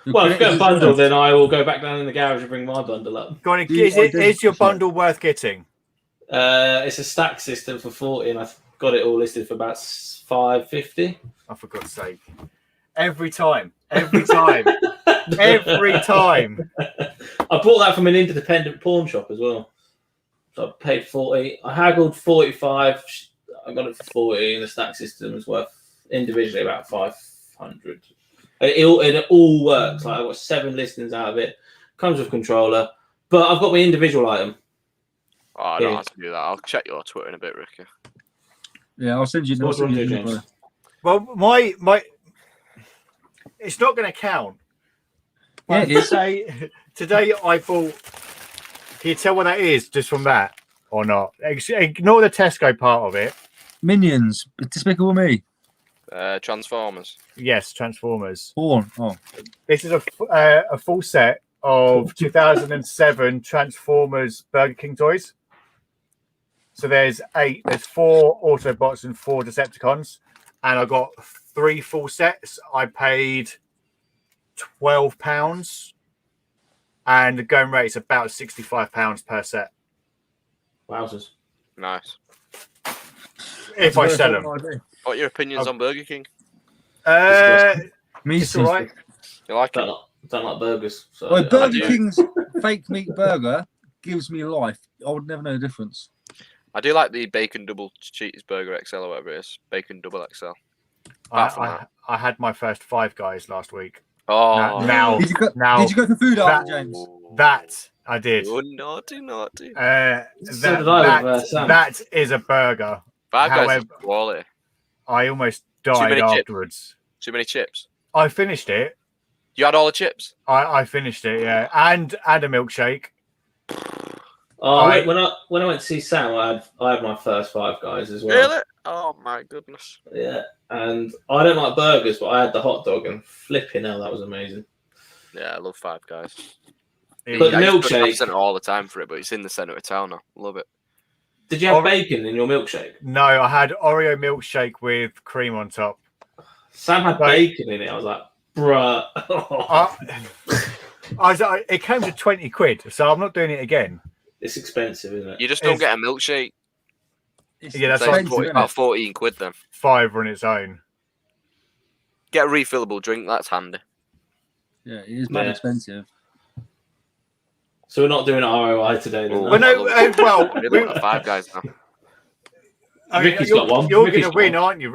Well, if you get a bundle, then I will go back down in the garage and bring my bundle up. Go on, is your bundle worth getting? It's a stack system for 40, and I've got it all listed for about $5.50. Oh, for God's sake. Every time. Every time. Every time. I bought that from an independent pawn shop as well. So I paid 40. I haggled 45. I got it for 40, and the stack system is worth individually about 500. It all works. Like I've got 7 listings out of it. Comes with controller, but I've got my individual item. Oh, I don't know how to do that. I'll check your Twitter in a bit, Ricky. Yeah, I'll send you. Well, my it's not going to count. Yeah, Today I bought. Can you tell what that is just from that or not? Ignore the Tesco part of it. Minions, Despicable Me. Transformers. Yes, Transformers. Oh. This is a full set of 2007 Transformers Burger King toys. So there's 8. There's 4 Autobots and 4 Decepticons, and I got 3 full sets. I paid £12, and the going rate is about £65 per set. Wowzers! Nice. If I sell them. What are your opinions on Burger King? Me It's all right. You like it? Don't like burgers. So Well, Burger King's fake meat burger gives me life. I would never know the difference. I do like the bacon double cheeseburger XL or whatever it is. Bacon double XL. I had my first 5 Guys last week. Oh, Now, Did you go for food after, James? That I did. Oh, naughty. That is a burger. Five Guys is However, quality. I almost died afterwards. Too many chips. I finished it. You had all the chips? I finished it, yeah, and a milkshake. Oh, when I went to see Sam, I had my first 5 Guys as well. Really? Oh my goodness. Yeah, and I don't like burgers, but I had the hot dog and flipping hell, that was amazing. Yeah, I love Five Guys. But milkshake Centre all the time for it, but it's in the centre of town now. Love it. Did you have bacon in your milkshake? No, I had Oreo milkshake with cream on top. Sam had bacon in it. I was like, bruh. It came to 20 quid, so I'm not doing it again. It's expensive, isn't it? You just don't get a milkshake. Yeah, that's about 14 quid then. 5 on its own. Get a refillable drink. That's handy. Yeah, it is mad expensive. So we're not doing ROI today. Then, Well, no, well, we've got 5 Guys now. Ricky's got one. You're going to win, aren't you,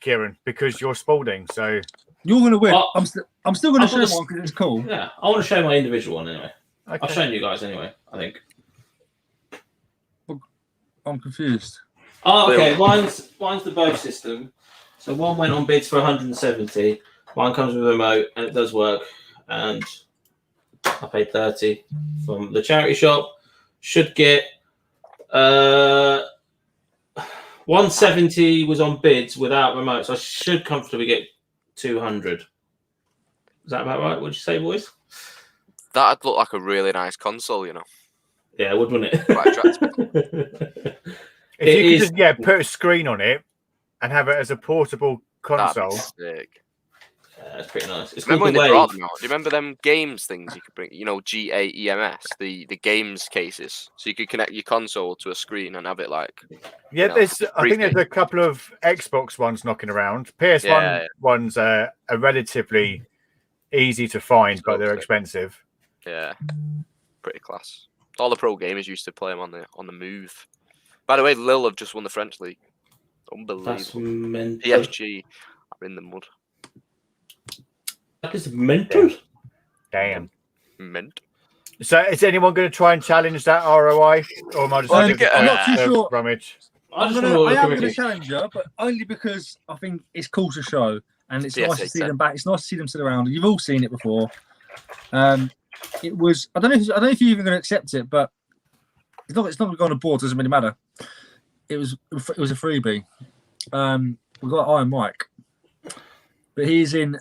Kieran? Because you're Spalding. So you're going to win. Well, I'm still going to show one because it's cool. Yeah, I want to show my individual one anyway. Okay. I've shown you guys anyway. I think. I'm confused. Oh, okay. Mine's the bow system. So one went on bids for 170. Mine comes with a remote and it does work. And I paid 30 from the charity shop. Should get 170 was on bids without remote, so I should comfortably get 200. Is that about right? What'd you say, boys? That'd look like a really nice console, you know. Yeah, it would, wouldn't it? Quite attractive. If you could just put a screen on it and have it as a portable console. That'd be sick. That's pretty nice. It's Remember called when the they brought Wave. them out? Do you remember them games things you could bring? You know, GAEMS, the games cases, so you could connect your console to a screen and have it like. Yeah, you know, I think there's a couple of Xbox ones knocking around. PS1 ones are relatively easy to find, but they're expensive. Yeah, pretty class. All the pro gamers used to play them on the move. By the way, Lille have just won the French league. Unbelievable. That's mental. PSG are in the mud. That is mental. Damn. Mint. So, is anyone going to try and challenge that ROI, or am I just I'm not too sure. Rummage? I I am going to challenge her, but only because I think it's cool to show, and it's nice to see them back. It's nice to see them sit around. You've all seen it before. It was. I don't know if you're even going to accept it, but it's not going to go on the board. Doesn't really matter. It was a freebie. We got Iron Mike, but he's in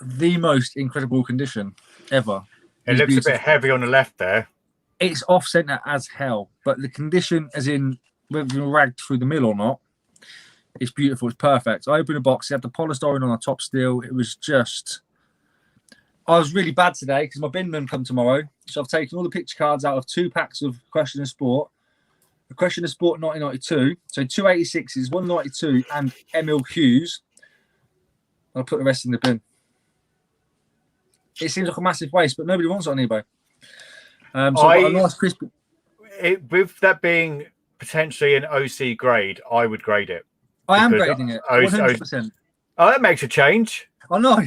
the most incredible condition ever. It looks beautiful. A bit heavy on the left there. It's off center as hell, but the condition, as in whether it's been ragged through the mill or not, it's beautiful. It's perfect. I opened the box. It had the polystyrene on the top still. It was just. I was really bad today because my binman come tomorrow, so I've taken all the picture cards out of 2 packs of Question of Sport. The Question of Sport 1992, so 286s, 192, and Emil Hughes. I'll put the rest in the bin. It seems like a massive waste, but nobody wants it on eBay. So I've got a nice crispy. With that being potentially an OC grade, I would grade it. I am grading it 100%. Oh, that makes a change. I know.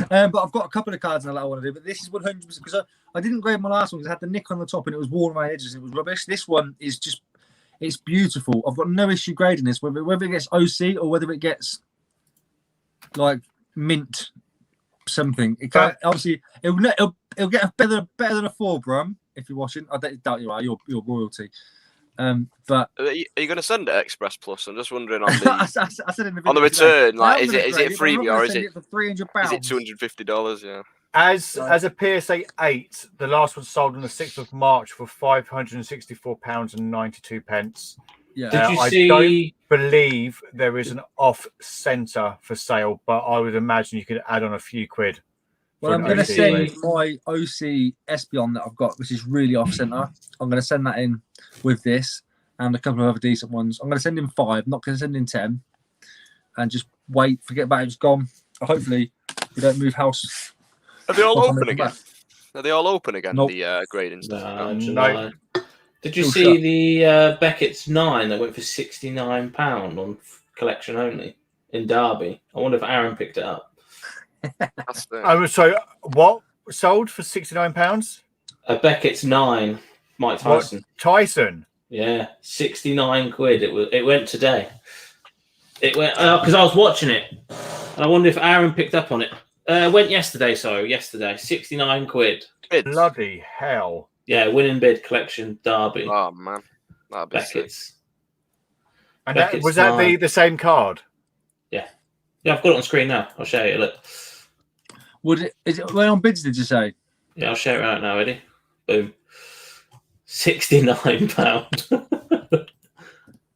But I've got a couple of cards that I want to do. But this is 100% because I didn't grade my last one because it had the nick on the top and it was worn around the edges and it was rubbish. This one is just, it's beautiful. I've got no issue grading this, whether it gets OC or whether it gets like mint something. It can't, obviously it'll get better than a 4, Brum. If you're watching, I doubt you are. You're royalty. But are you going to send it Express Plus? I'm just wondering on the I said in the on the return, like is it it freebie or is it for £300? Is it $250? Yeah. As a PSA 8, the last one sold on the 6th of March for £564.92. Yeah. Did you I see? don't believe there is an off center for sale, but I would imagine you could add on a few quid. Well, I'm going to send my OC Espion that I've got, which is really off center. I'm going to send that in with this and a couple of other decent ones. I'm going to send in 5. I'm not going to send in 10. And just wait, forget about it. It's gone. Hopefully, we don't move house. Are they all open again? Are they all open again? Nope. The grading stuff. No. Did you see the Beckett's 9 that went for £69 on collection only in Derby? I wonder if Aaron picked it up. So what sold for £69? A Beckett's 9, Mike Tyson. What? Tyson? Yeah, 69 quid. It went today. It went because I was watching it. And I wonder if Aaron picked up on it. Went yesterday. 69 quid. Bloody hell! Yeah, winning bid collection Derby. Oh man, that'd be Beckett's. sick. And was that the same card? Yeah, I've got it on screen now. I'll show you. Look. Is it went on bids? Did you say? Yeah, I'll share it out now, Eddie. Boom. £69.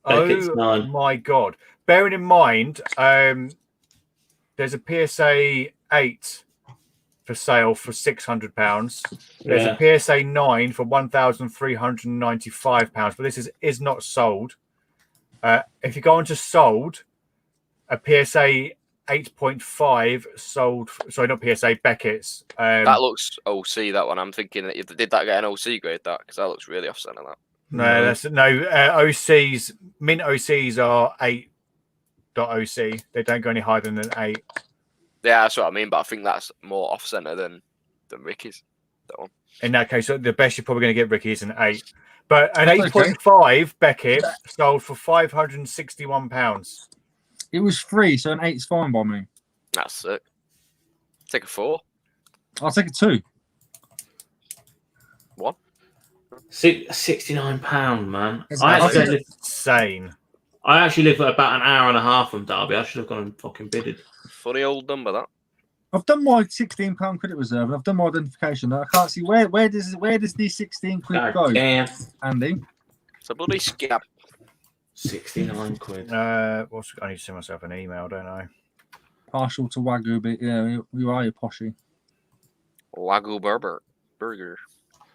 Oh my god! Bearing in mind, there's a PSA 8 for sale for £600. There's a PSA 9 for £1,395, but this is not sold. If you go on to sold, a PSA 8.5 sold. Sorry, not PSA, Beckett's. That looks OC. That one. I'm thinking that did that get an OC grade? That because that looks really off center. That. No, that's OCs. Mint OCs are 8.OC. They don't go any higher than an 8. Yeah, that's what I mean. But I think that's more off center than Ricky's. That one. In that case, the best you're probably going to get, Ricky, is an 8. But an 8.5 Beckett sold for £561. It was free, so an 8's fine by me. That's sick. Take a 4. I'll take a 2. What? £69, man. Insane. I actually live about an hour and a half from Derby. I should have gone and fucking bidded. Funny old number that. I've done my £16 credit reserve and I've done my identification. I can't see where does these 16 quid go, Damn. Andy? It's a bloody scab. 69 quid. I need to send myself an email, don't I? Partial to Wagyu, but yeah, you are, you poshy. Wagyu burger.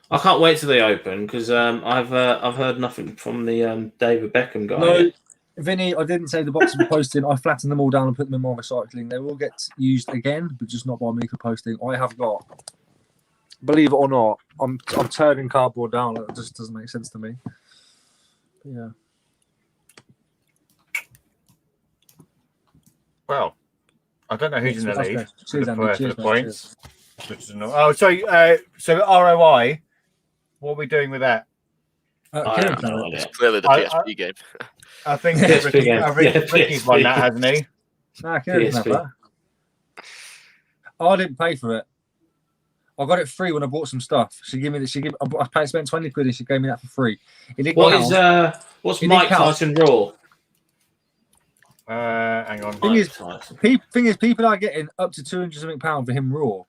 I can't wait till they open because I've heard nothing from the David Beckham guy. No, yet. Vinny, I didn't say the boxes were posting. I flattened them all down and put them in my recycling. They will get used again, but just not by me for posting. I have got, believe it or not, I'm turning cardboard down. It just doesn't make sense to me. But yeah. Well, I don't know who's in the lead. Cheers, Andy. Cheers, mate, points. So ROI, what are we doing with that? I have no idea. It's clearly the PSP game. I think PSP game. Ricky's won that, hasn't he? Nah, Kieran's not that. I didn't pay for it. I got it free when I bought some stuff. I spent 20 quid and she gave me that for free. What's Mike Tyson Raw? Hang on. Thing is, people are getting up to £200 something for him raw.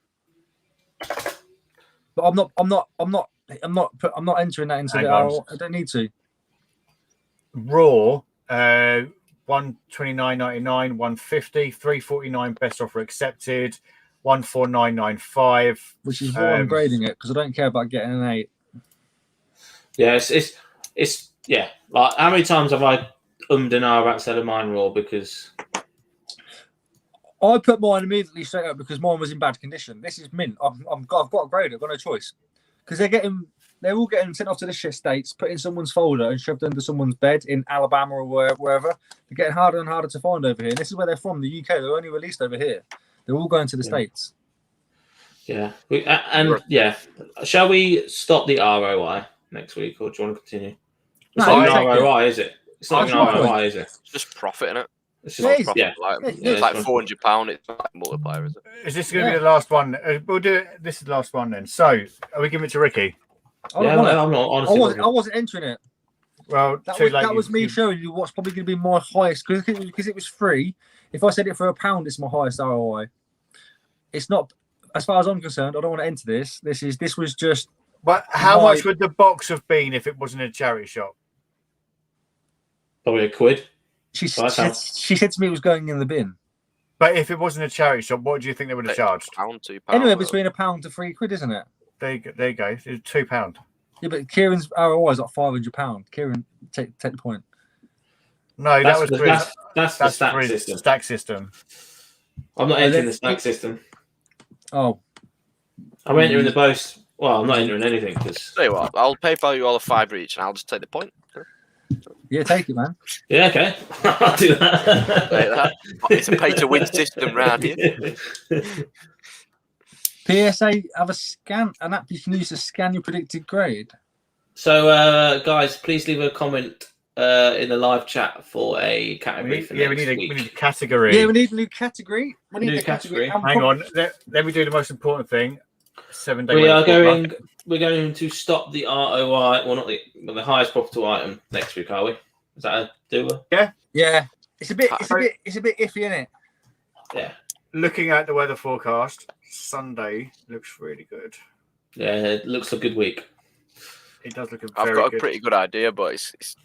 But I'm not entering that into the ROI. I don't need to. Raw, 129.99, 150, 349 best offer accepted, 149.95. Which is why I'm grading it because I don't care about getting an 8. Yeah, it's yeah. Like how many times have I and ahhed about selling mine raw because I put mine immediately straight up because mine was in bad condition. This is mint. I've got to grade it. I've got no choice because they're all getting sent off to the shit states, put in someone's folder and shoved under someone's bed in Alabama or wherever. They're getting harder and harder to find over here. And this is where they're from, the UK. They're only released over here. They're all going to the States. Yeah. Shall we stop the ROI next week or do you want to continue? It's not an ROI, is it? It's not an ROI, is it? It's just profit, isn't it? It's just profit. It's like £400. It's like multiplier, is it? Is this going to be the last one? We'll do it. This is the last one then. So, are we giving it to Ricky? I'm not honestly. I wasn't entering it. Well, that was me showing you what's probably going to be my highest because it was free. If I said it for £1, it's my highest ROI. It's not, as far as I'm concerned. I don't want to enter this. This was just. But how much would the box have been if it wasn't a charity shop? Probably £1. She said to me it was going in the bin. But if it wasn't a charity shop, what do you think they would have charged? £2. Anywhere between £1 to £3 isn't it? There you go. It's £2. Yeah, but Kieran's ROI is like £500. Kieran, take the point. No, that's the stack system. I'm not entering the stack system. Oh, I'm entering the post. Well, I'm not entering anything because. Tell you what, I'll PayPal you all a £5 each, and I'll just take the point. Yeah, take it, man. Yeah, okay. I'll do that. It's a pay-to-win system round here. PSA have an app you can use to scan your predicted grade. So, guys, please leave a comment in the live chat for a category for next week. We need a category. Yeah, we need a new category. New category. Hang on. Let me do the most important thing. 7 day. We're going to stop the ROI, well, not the highest profitable item next week, are we? Is that a doer? Yeah. It's a bit iffy, isn't it? Yeah. Looking at the weather forecast, Sunday looks really good. Yeah, it looks a good week. It does look I've got a pretty good idea, but it's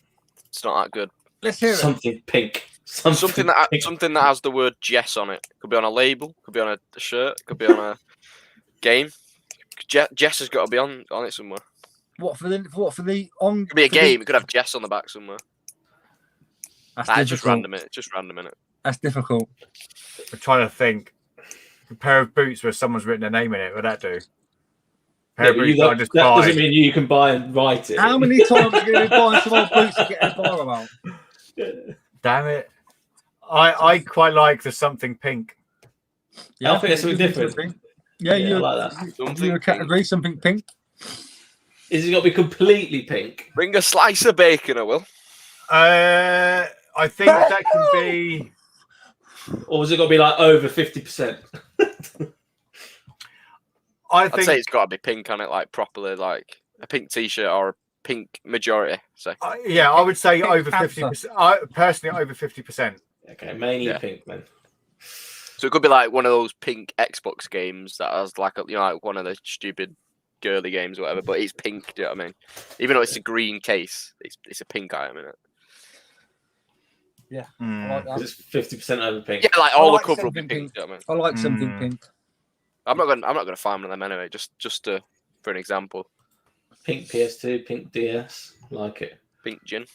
not that good. Let's hear it. Something pink. Something that has the word Jess on it. Could be on a label, could be on a shirt, could be on a game. Jess has got to be on it somewhere. What for the It could be a game. It could have Jess on the back somewhere. That's just random, innit? That's difficult. I'm trying to think. A pair of boots where someone's written a name in it. Would that do? That doesn't mean you can buy and write it. How many times are you going to be buying some old boots to get a bar about? Damn it! I quite like the something pink. Yeah, I think it's something different. Yeah, I like that. You a category something pink. Is it got to be completely pink? Bring a slice of bacon, I will. I think that can be. Or has it got to be like over 50%? I'd say it's got to be pink on it, like properly, like a pink T-shirt or a pink majority. So yeah, I would say over 50%. Personally, over 50%. Okay, mainly pink then. So it could be like one of those pink Xbox games that has like like one of the stupid girly games or whatever, but it's pink. Do you know what I mean? Even though it's a green case, it's a pink item in it. Yeah, Mm. I like that. It's 50% over pink. Yeah, like I all like the cover will be something pink. Do you know what I mean? I like something pink. I'm not gonna find one of them anyway. Just for an example. Pink PS2, pink DS. Like it. Pink gin.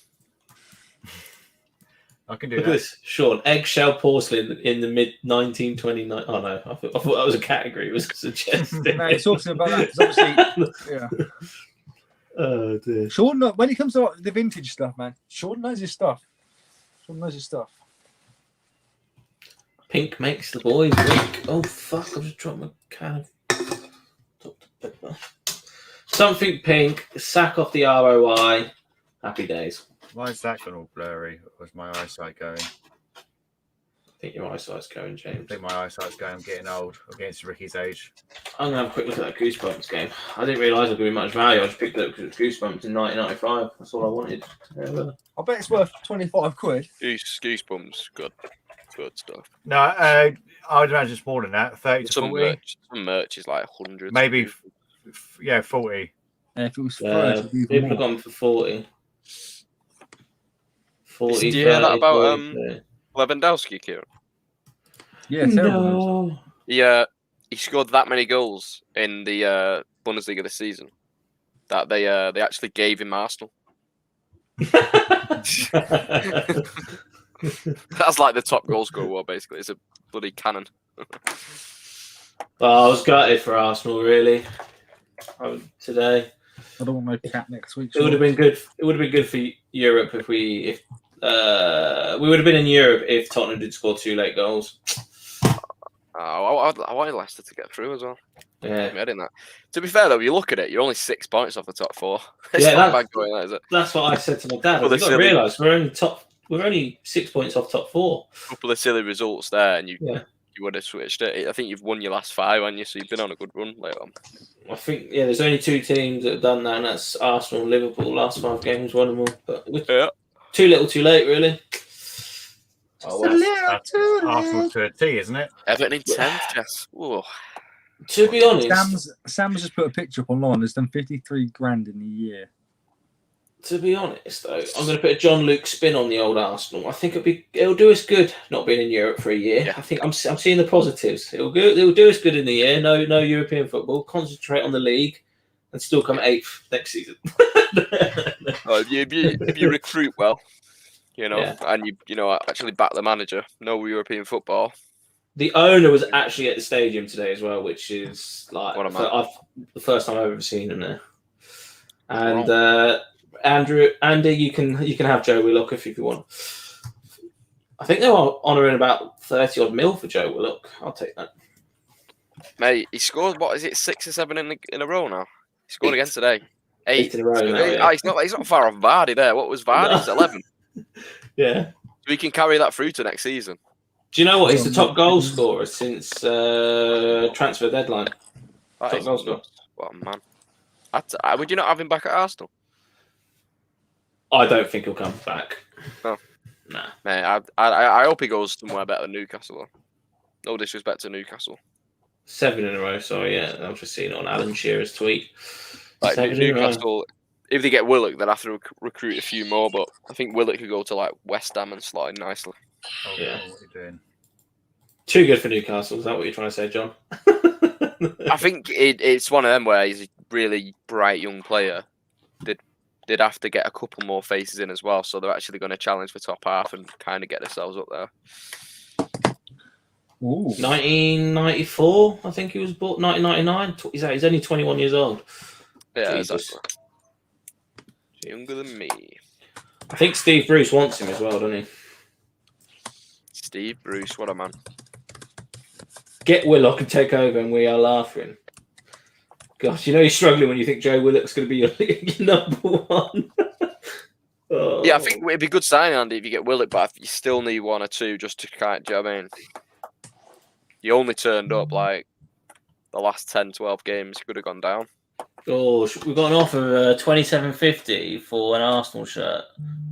I can do Look that. at this, Sean. Eggshell porcelain in the mid 1929. Oh no, I thought that was a category. It was suggested. No, it's talking about that because obviously, yeah. Oh dear. Sean, when it comes to the vintage stuff, man, Sean knows his stuff. Sean knows his stuff. Pink makes the boys weak. Oh fuck! I just dropped my can of Dr. Pepper. Something pink. Sack off the ROI. Happy days. Why is that gone all blurry? Or is my eyesight going? I think your eyesight's going, I James. think my eyesight's going. I'm getting old. Against Ricky's age. I'm gonna have a quick look at that Goosebumps game. I didn't realise there'd be much value. I just picked it up because it was Goosebumps in 1995. That's all I wanted. I bet it's worth 25 quid. Goosebumps, good stuff. No, I would imagine it's more than that. 30 to Some 40. merch is like 100. Maybe, 40. And if it was fresh, it'd be even people have more. gone for 40. 40. Did you hear that 30, about 40. Lewandowski, Kieran? Yeah, terrible. No. He scored that many goals in the Bundesliga this season that they actually gave him Arsenal. That's like the top goal scorer award, basically. It's a bloody cannon. Well, I was gutted for Arsenal, really. Today, I don't want no cat next week. it would have been good. It would have been good for Europe if we would have been in Europe if Tottenham did score 2 late goals. I wanted Leicester to get through as well. Yeah, I didn't. To be fair though, you look at it, you're only 6 points off the top 4. It's Yeah, not bad going, is it? that's what I said to my dad. Well, You've got to silly- realise we're only 6 points off top 4. A couple of silly results there, and you Yeah. would have switched it. I think you've won your last 5, haven't you? So you've been on a good run later on. I think there's only 2 teams that have done that, and that's Arsenal and Liverpool. Last 5 games, won them all, but Yeah. too little, too late, really. Oh, well. That's Arsenal to a T, isn't it? Everton in 10th, Jess. Ooh. To be honest, Sam's just put a picture up online. There's done 53 grand in a year. though, I'm going to put a Jon Luc spin on the old Arsenal. I think it'll do us good not being in Europe for a year. Yeah. I think I'm seeing the positives. It'll do us good in the year. No European football. Concentrate on the league, and still come 8th next season. If you recruit well, Yeah. and you actually back the manager, no European football. The owner was actually at the stadium today as well, which is like What a man. the first time I've ever seen him there. And Andy, you can have Joe Willock if you want. I think they were honouring about 30 odd mil for Joe Willock. I'll take that. Mate, he scored, what is it, 6 or 7 in a row now? He scored again today. 8 in a row now, yeah. He's not far off Vardy there. What was Vardy? He's 11. Yeah. So he can carry that through to next season. Do you know what? He's the top goal scorer since transfer deadline. That Top is goal scorer. nuts. What a man. Would you not have him back at Arsenal? I don't think he'll come back. No. Nah. Mate, I hope he goes somewhere better than Newcastle, though. No disrespect to Newcastle. 7 in a row, sorry, yeah. I've just seen it on Alan Shearer's tweet. Like 7 in a row. Newcastle, if they get Willock, they'll have to recruit a few more, but I think Willock could go to like West Ham and slot in nicely. Oh, Yeah. What are you doing? Too good for Newcastle. Is that what you're trying to say, John? I think it's one of them where he's a really bright young player. They'd have to get a couple more faces in as well, so they're actually going to challenge for top half and kind of get themselves up there. Ooh. 1994, I think he was bought. 1999. He's only 21 years old. Yeah, Jesus. exactly. Younger than me. I think Steve Bruce wants him as well, doesn't he? Steve Bruce, what a man. Get Willock and take over, and we are laughing. Gosh, you're struggling when you think Joe Willock's going to be your number 1. Oh. Yeah, I think it'd be a good signing, Andy, if you get Willock, but you still need 1 or 2 just to kind of, do you know what I mean? You only turned up like the last 10, 12 games, you could have gone down. Oh, we've got an offer of $27.50 for an Arsenal shirt.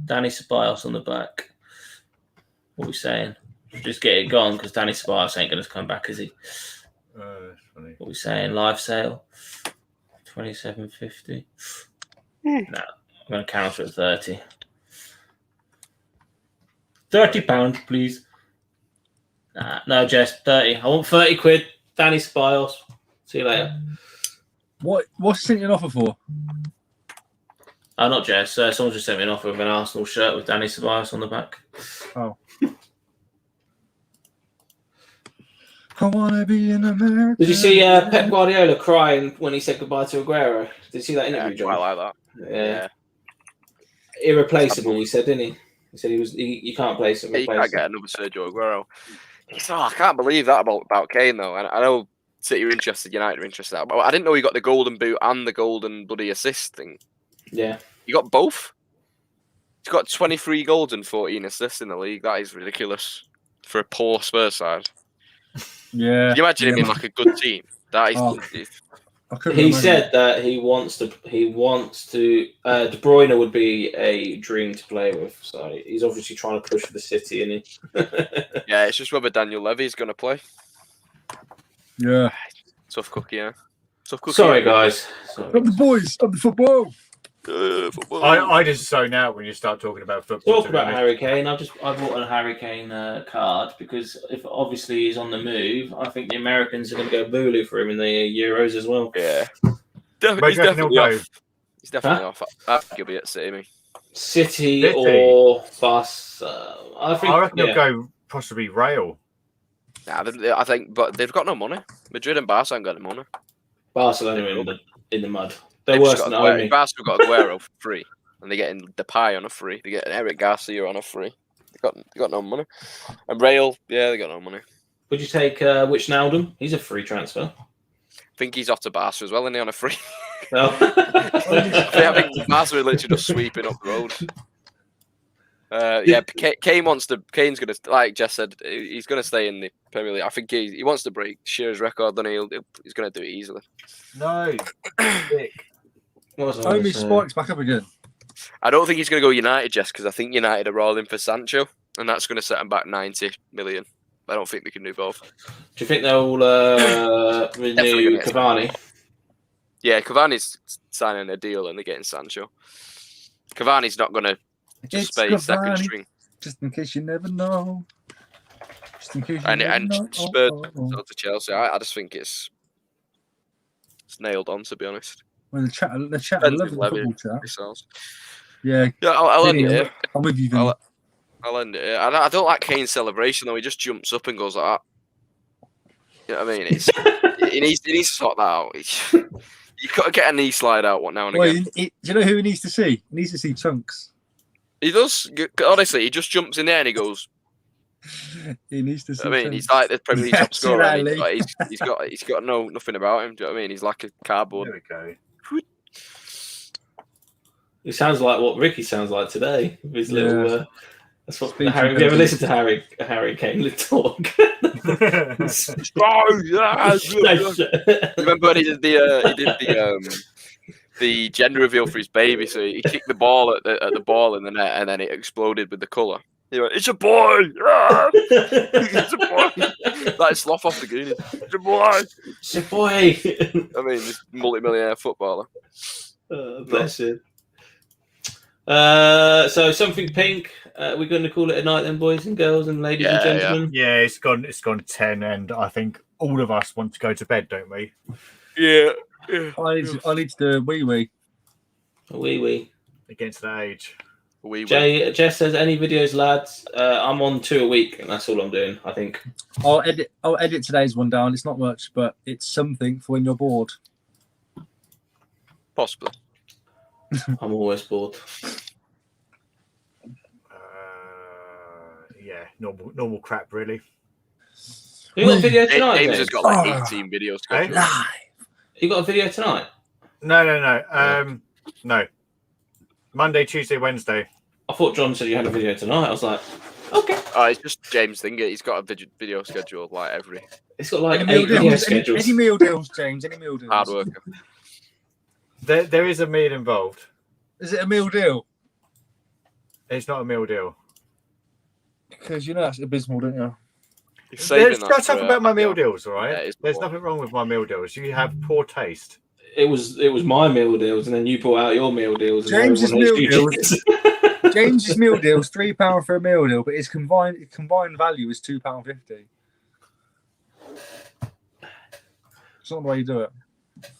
Danny Ceballos on the back. What are we saying? Just get it gone because Danny Spice ain't going to come back, is he? That's funny. What are we saying? Live sale, 27.50. No, I'm going to counter at 30. £30, please. Nah, no, Jess, 30. I want 30 quid. Danny Spiles. See you later. What's he sent you an offer for? Oh, not Jess. Someone just sent me an offer of an Arsenal shirt with Danny Spiles on the back. Oh. I want to be an American. Did you see Pep Guardiola crying when he said goodbye to Aguero? Did you see that interview, John? I like that. Yeah. Irreplaceable, he said, didn't he? He said you can't place him. You can't get another Sergio Aguero. I can't believe that about Kane, though. And I know City are interested, United are interested. But I didn't know he got the golden boot and the golden bloody assist thing. Yeah. You got both? He's got 23 goals and 14 assists in the league. That is ridiculous for a poor Spurs side. Yeah. Can you imagine him in like a good team? That is. He said that he wants to. De Bruyne would be a dream to play with. So he's obviously trying to push for the City, isn't he? Yeah, it's just whether Daniel Levy's going to play. Yeah. Tough cookie, yeah. Tough cookie. Sorry, guys. I'm the boys. I'm the football. Football. I just zone out when you start talking about football. Talk about Harry Kane. I bought a Harry Kane card because if obviously he's on the move, I think the Americans are going to go Bulu for him in the Euros as well. Yeah. He's definitely off. He's definitely off. I think he'll be at City, me. City or Bus. I reckon he'll go possibly Rail. Nah, I think, but they've got no money. Madrid and Barca ain't got no money. Barcelona in the mud. They're worse than Omi. Barca got Aguero for free, and they're getting Depay on a free. They're getting Eric Garcia on a free. They got no money. And Rail, yeah, they got no money. Would you take Wijnaldum? He's a free transfer. I think he's off to Barca as well, and he on a free. No. I think Barca are literally just sweeping up the road. Kane's gonna, like Jess said, he's gonna stay in the Premier League. I think he wants to break Shearer's record, then he's gonna do it easily. No. Omi spikes back up again. I don't think he's gonna go United, Jess, because I think United are rolling for Sancho, and that's gonna set him back 90 million. I don't think they can do both. Do you think they'll renew Cavani? Yeah, Cavani's signing a deal and they're getting Sancho. Cavani's not gonna just stay second string. Just in case you never know. Just in case you and never know. Spurs to Chelsea. I just think it's nailed on, to be honest. Well, the chat, I love the football chat. Yeah, I'll end it here. I'm with you, Vinny. I'll end it here. I don't like Kane's celebration though. He just jumps up and goes like that. You know what I mean? He needs to sort that out. You've got to get a knee slide out now and again. Do you know who he needs to see? He needs to see Chunks. He does. Honestly, he just jumps in there and he goes. He needs to see. I mean, Chunks. he's like the Premier League top scorer. Right, He's got nothing about him. Do you know what I mean? He's like a cardboard. There we go. He sounds like what Ricky sounds like today. With his little. That's what Speech Harry. Have you ever listened to Harry Kane talk? Remember when he did the gender reveal for his baby? So he kicked the ball at the ball in the net, and then it exploded with the colour. He went, "It's a boy! Ah! It's a boy!" Like slough off the Goonies. It's a boy! It's a boy! I mean, this multi-millionaire footballer. Bless him. So something pink. We're going to call it a night then, boys and girls and ladies and gentlemen. Yeah, it's gone 10, and I think all of us want to go to bed, don't we? Yeah. I need to do a wee. A wee. Against that age. Jess says, any videos, lads? I'm on 2 a week, and that's all I'm doing, I think. I'll edit today's one down. It's not much, but it's something for when you're bored. Possibly. I'm always bored. Yeah, normal crap, really. You got a video tonight? James has got like 18 videos. Live. You got a video tonight? No. No. Monday, Tuesday, Wednesday. I thought John said you had a video tonight. I was like, okay. It's just James Thinger. He's got a video schedule like every. It's got like 8 video schedules. Any meal deals, James? Any meal deals? Hard worker. There is a meal involved. Is it a meal deal? It's not a meal deal. Because you know that's abysmal, don't you? He's saving that Shut for, up about my meal yeah. deals, all right? Yeah, it's There's poor. nothing wrong with my meal deals. You have poor taste. It was my meal deals, and then you brought out your meal deals. And James's everyone hates meal you, deals. James. James's meal deal's £3 for a meal deal, but his combined value is £2.50. It's not the way you do it.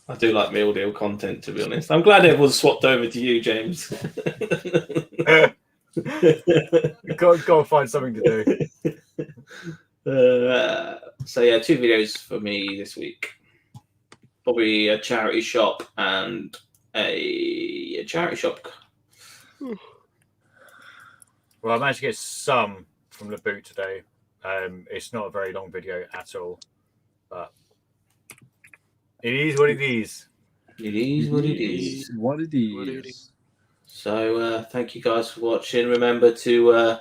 I do like meal deal content, to be honest. I'm glad everyone's swapped over to you, James. Go and find something to do. So yeah, 2 videos for me this week. Probably a charity shop and a charity shop. Well, I managed to get some from the boot today. It's not a very long video at all, but it is what it is. It is what it is. What it is. So thank you guys for watching. Remember to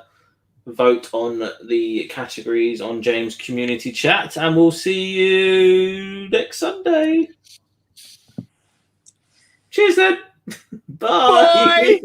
vote on the categories on James Community Chat, and we'll see you next Sunday. Cheers then. Bye.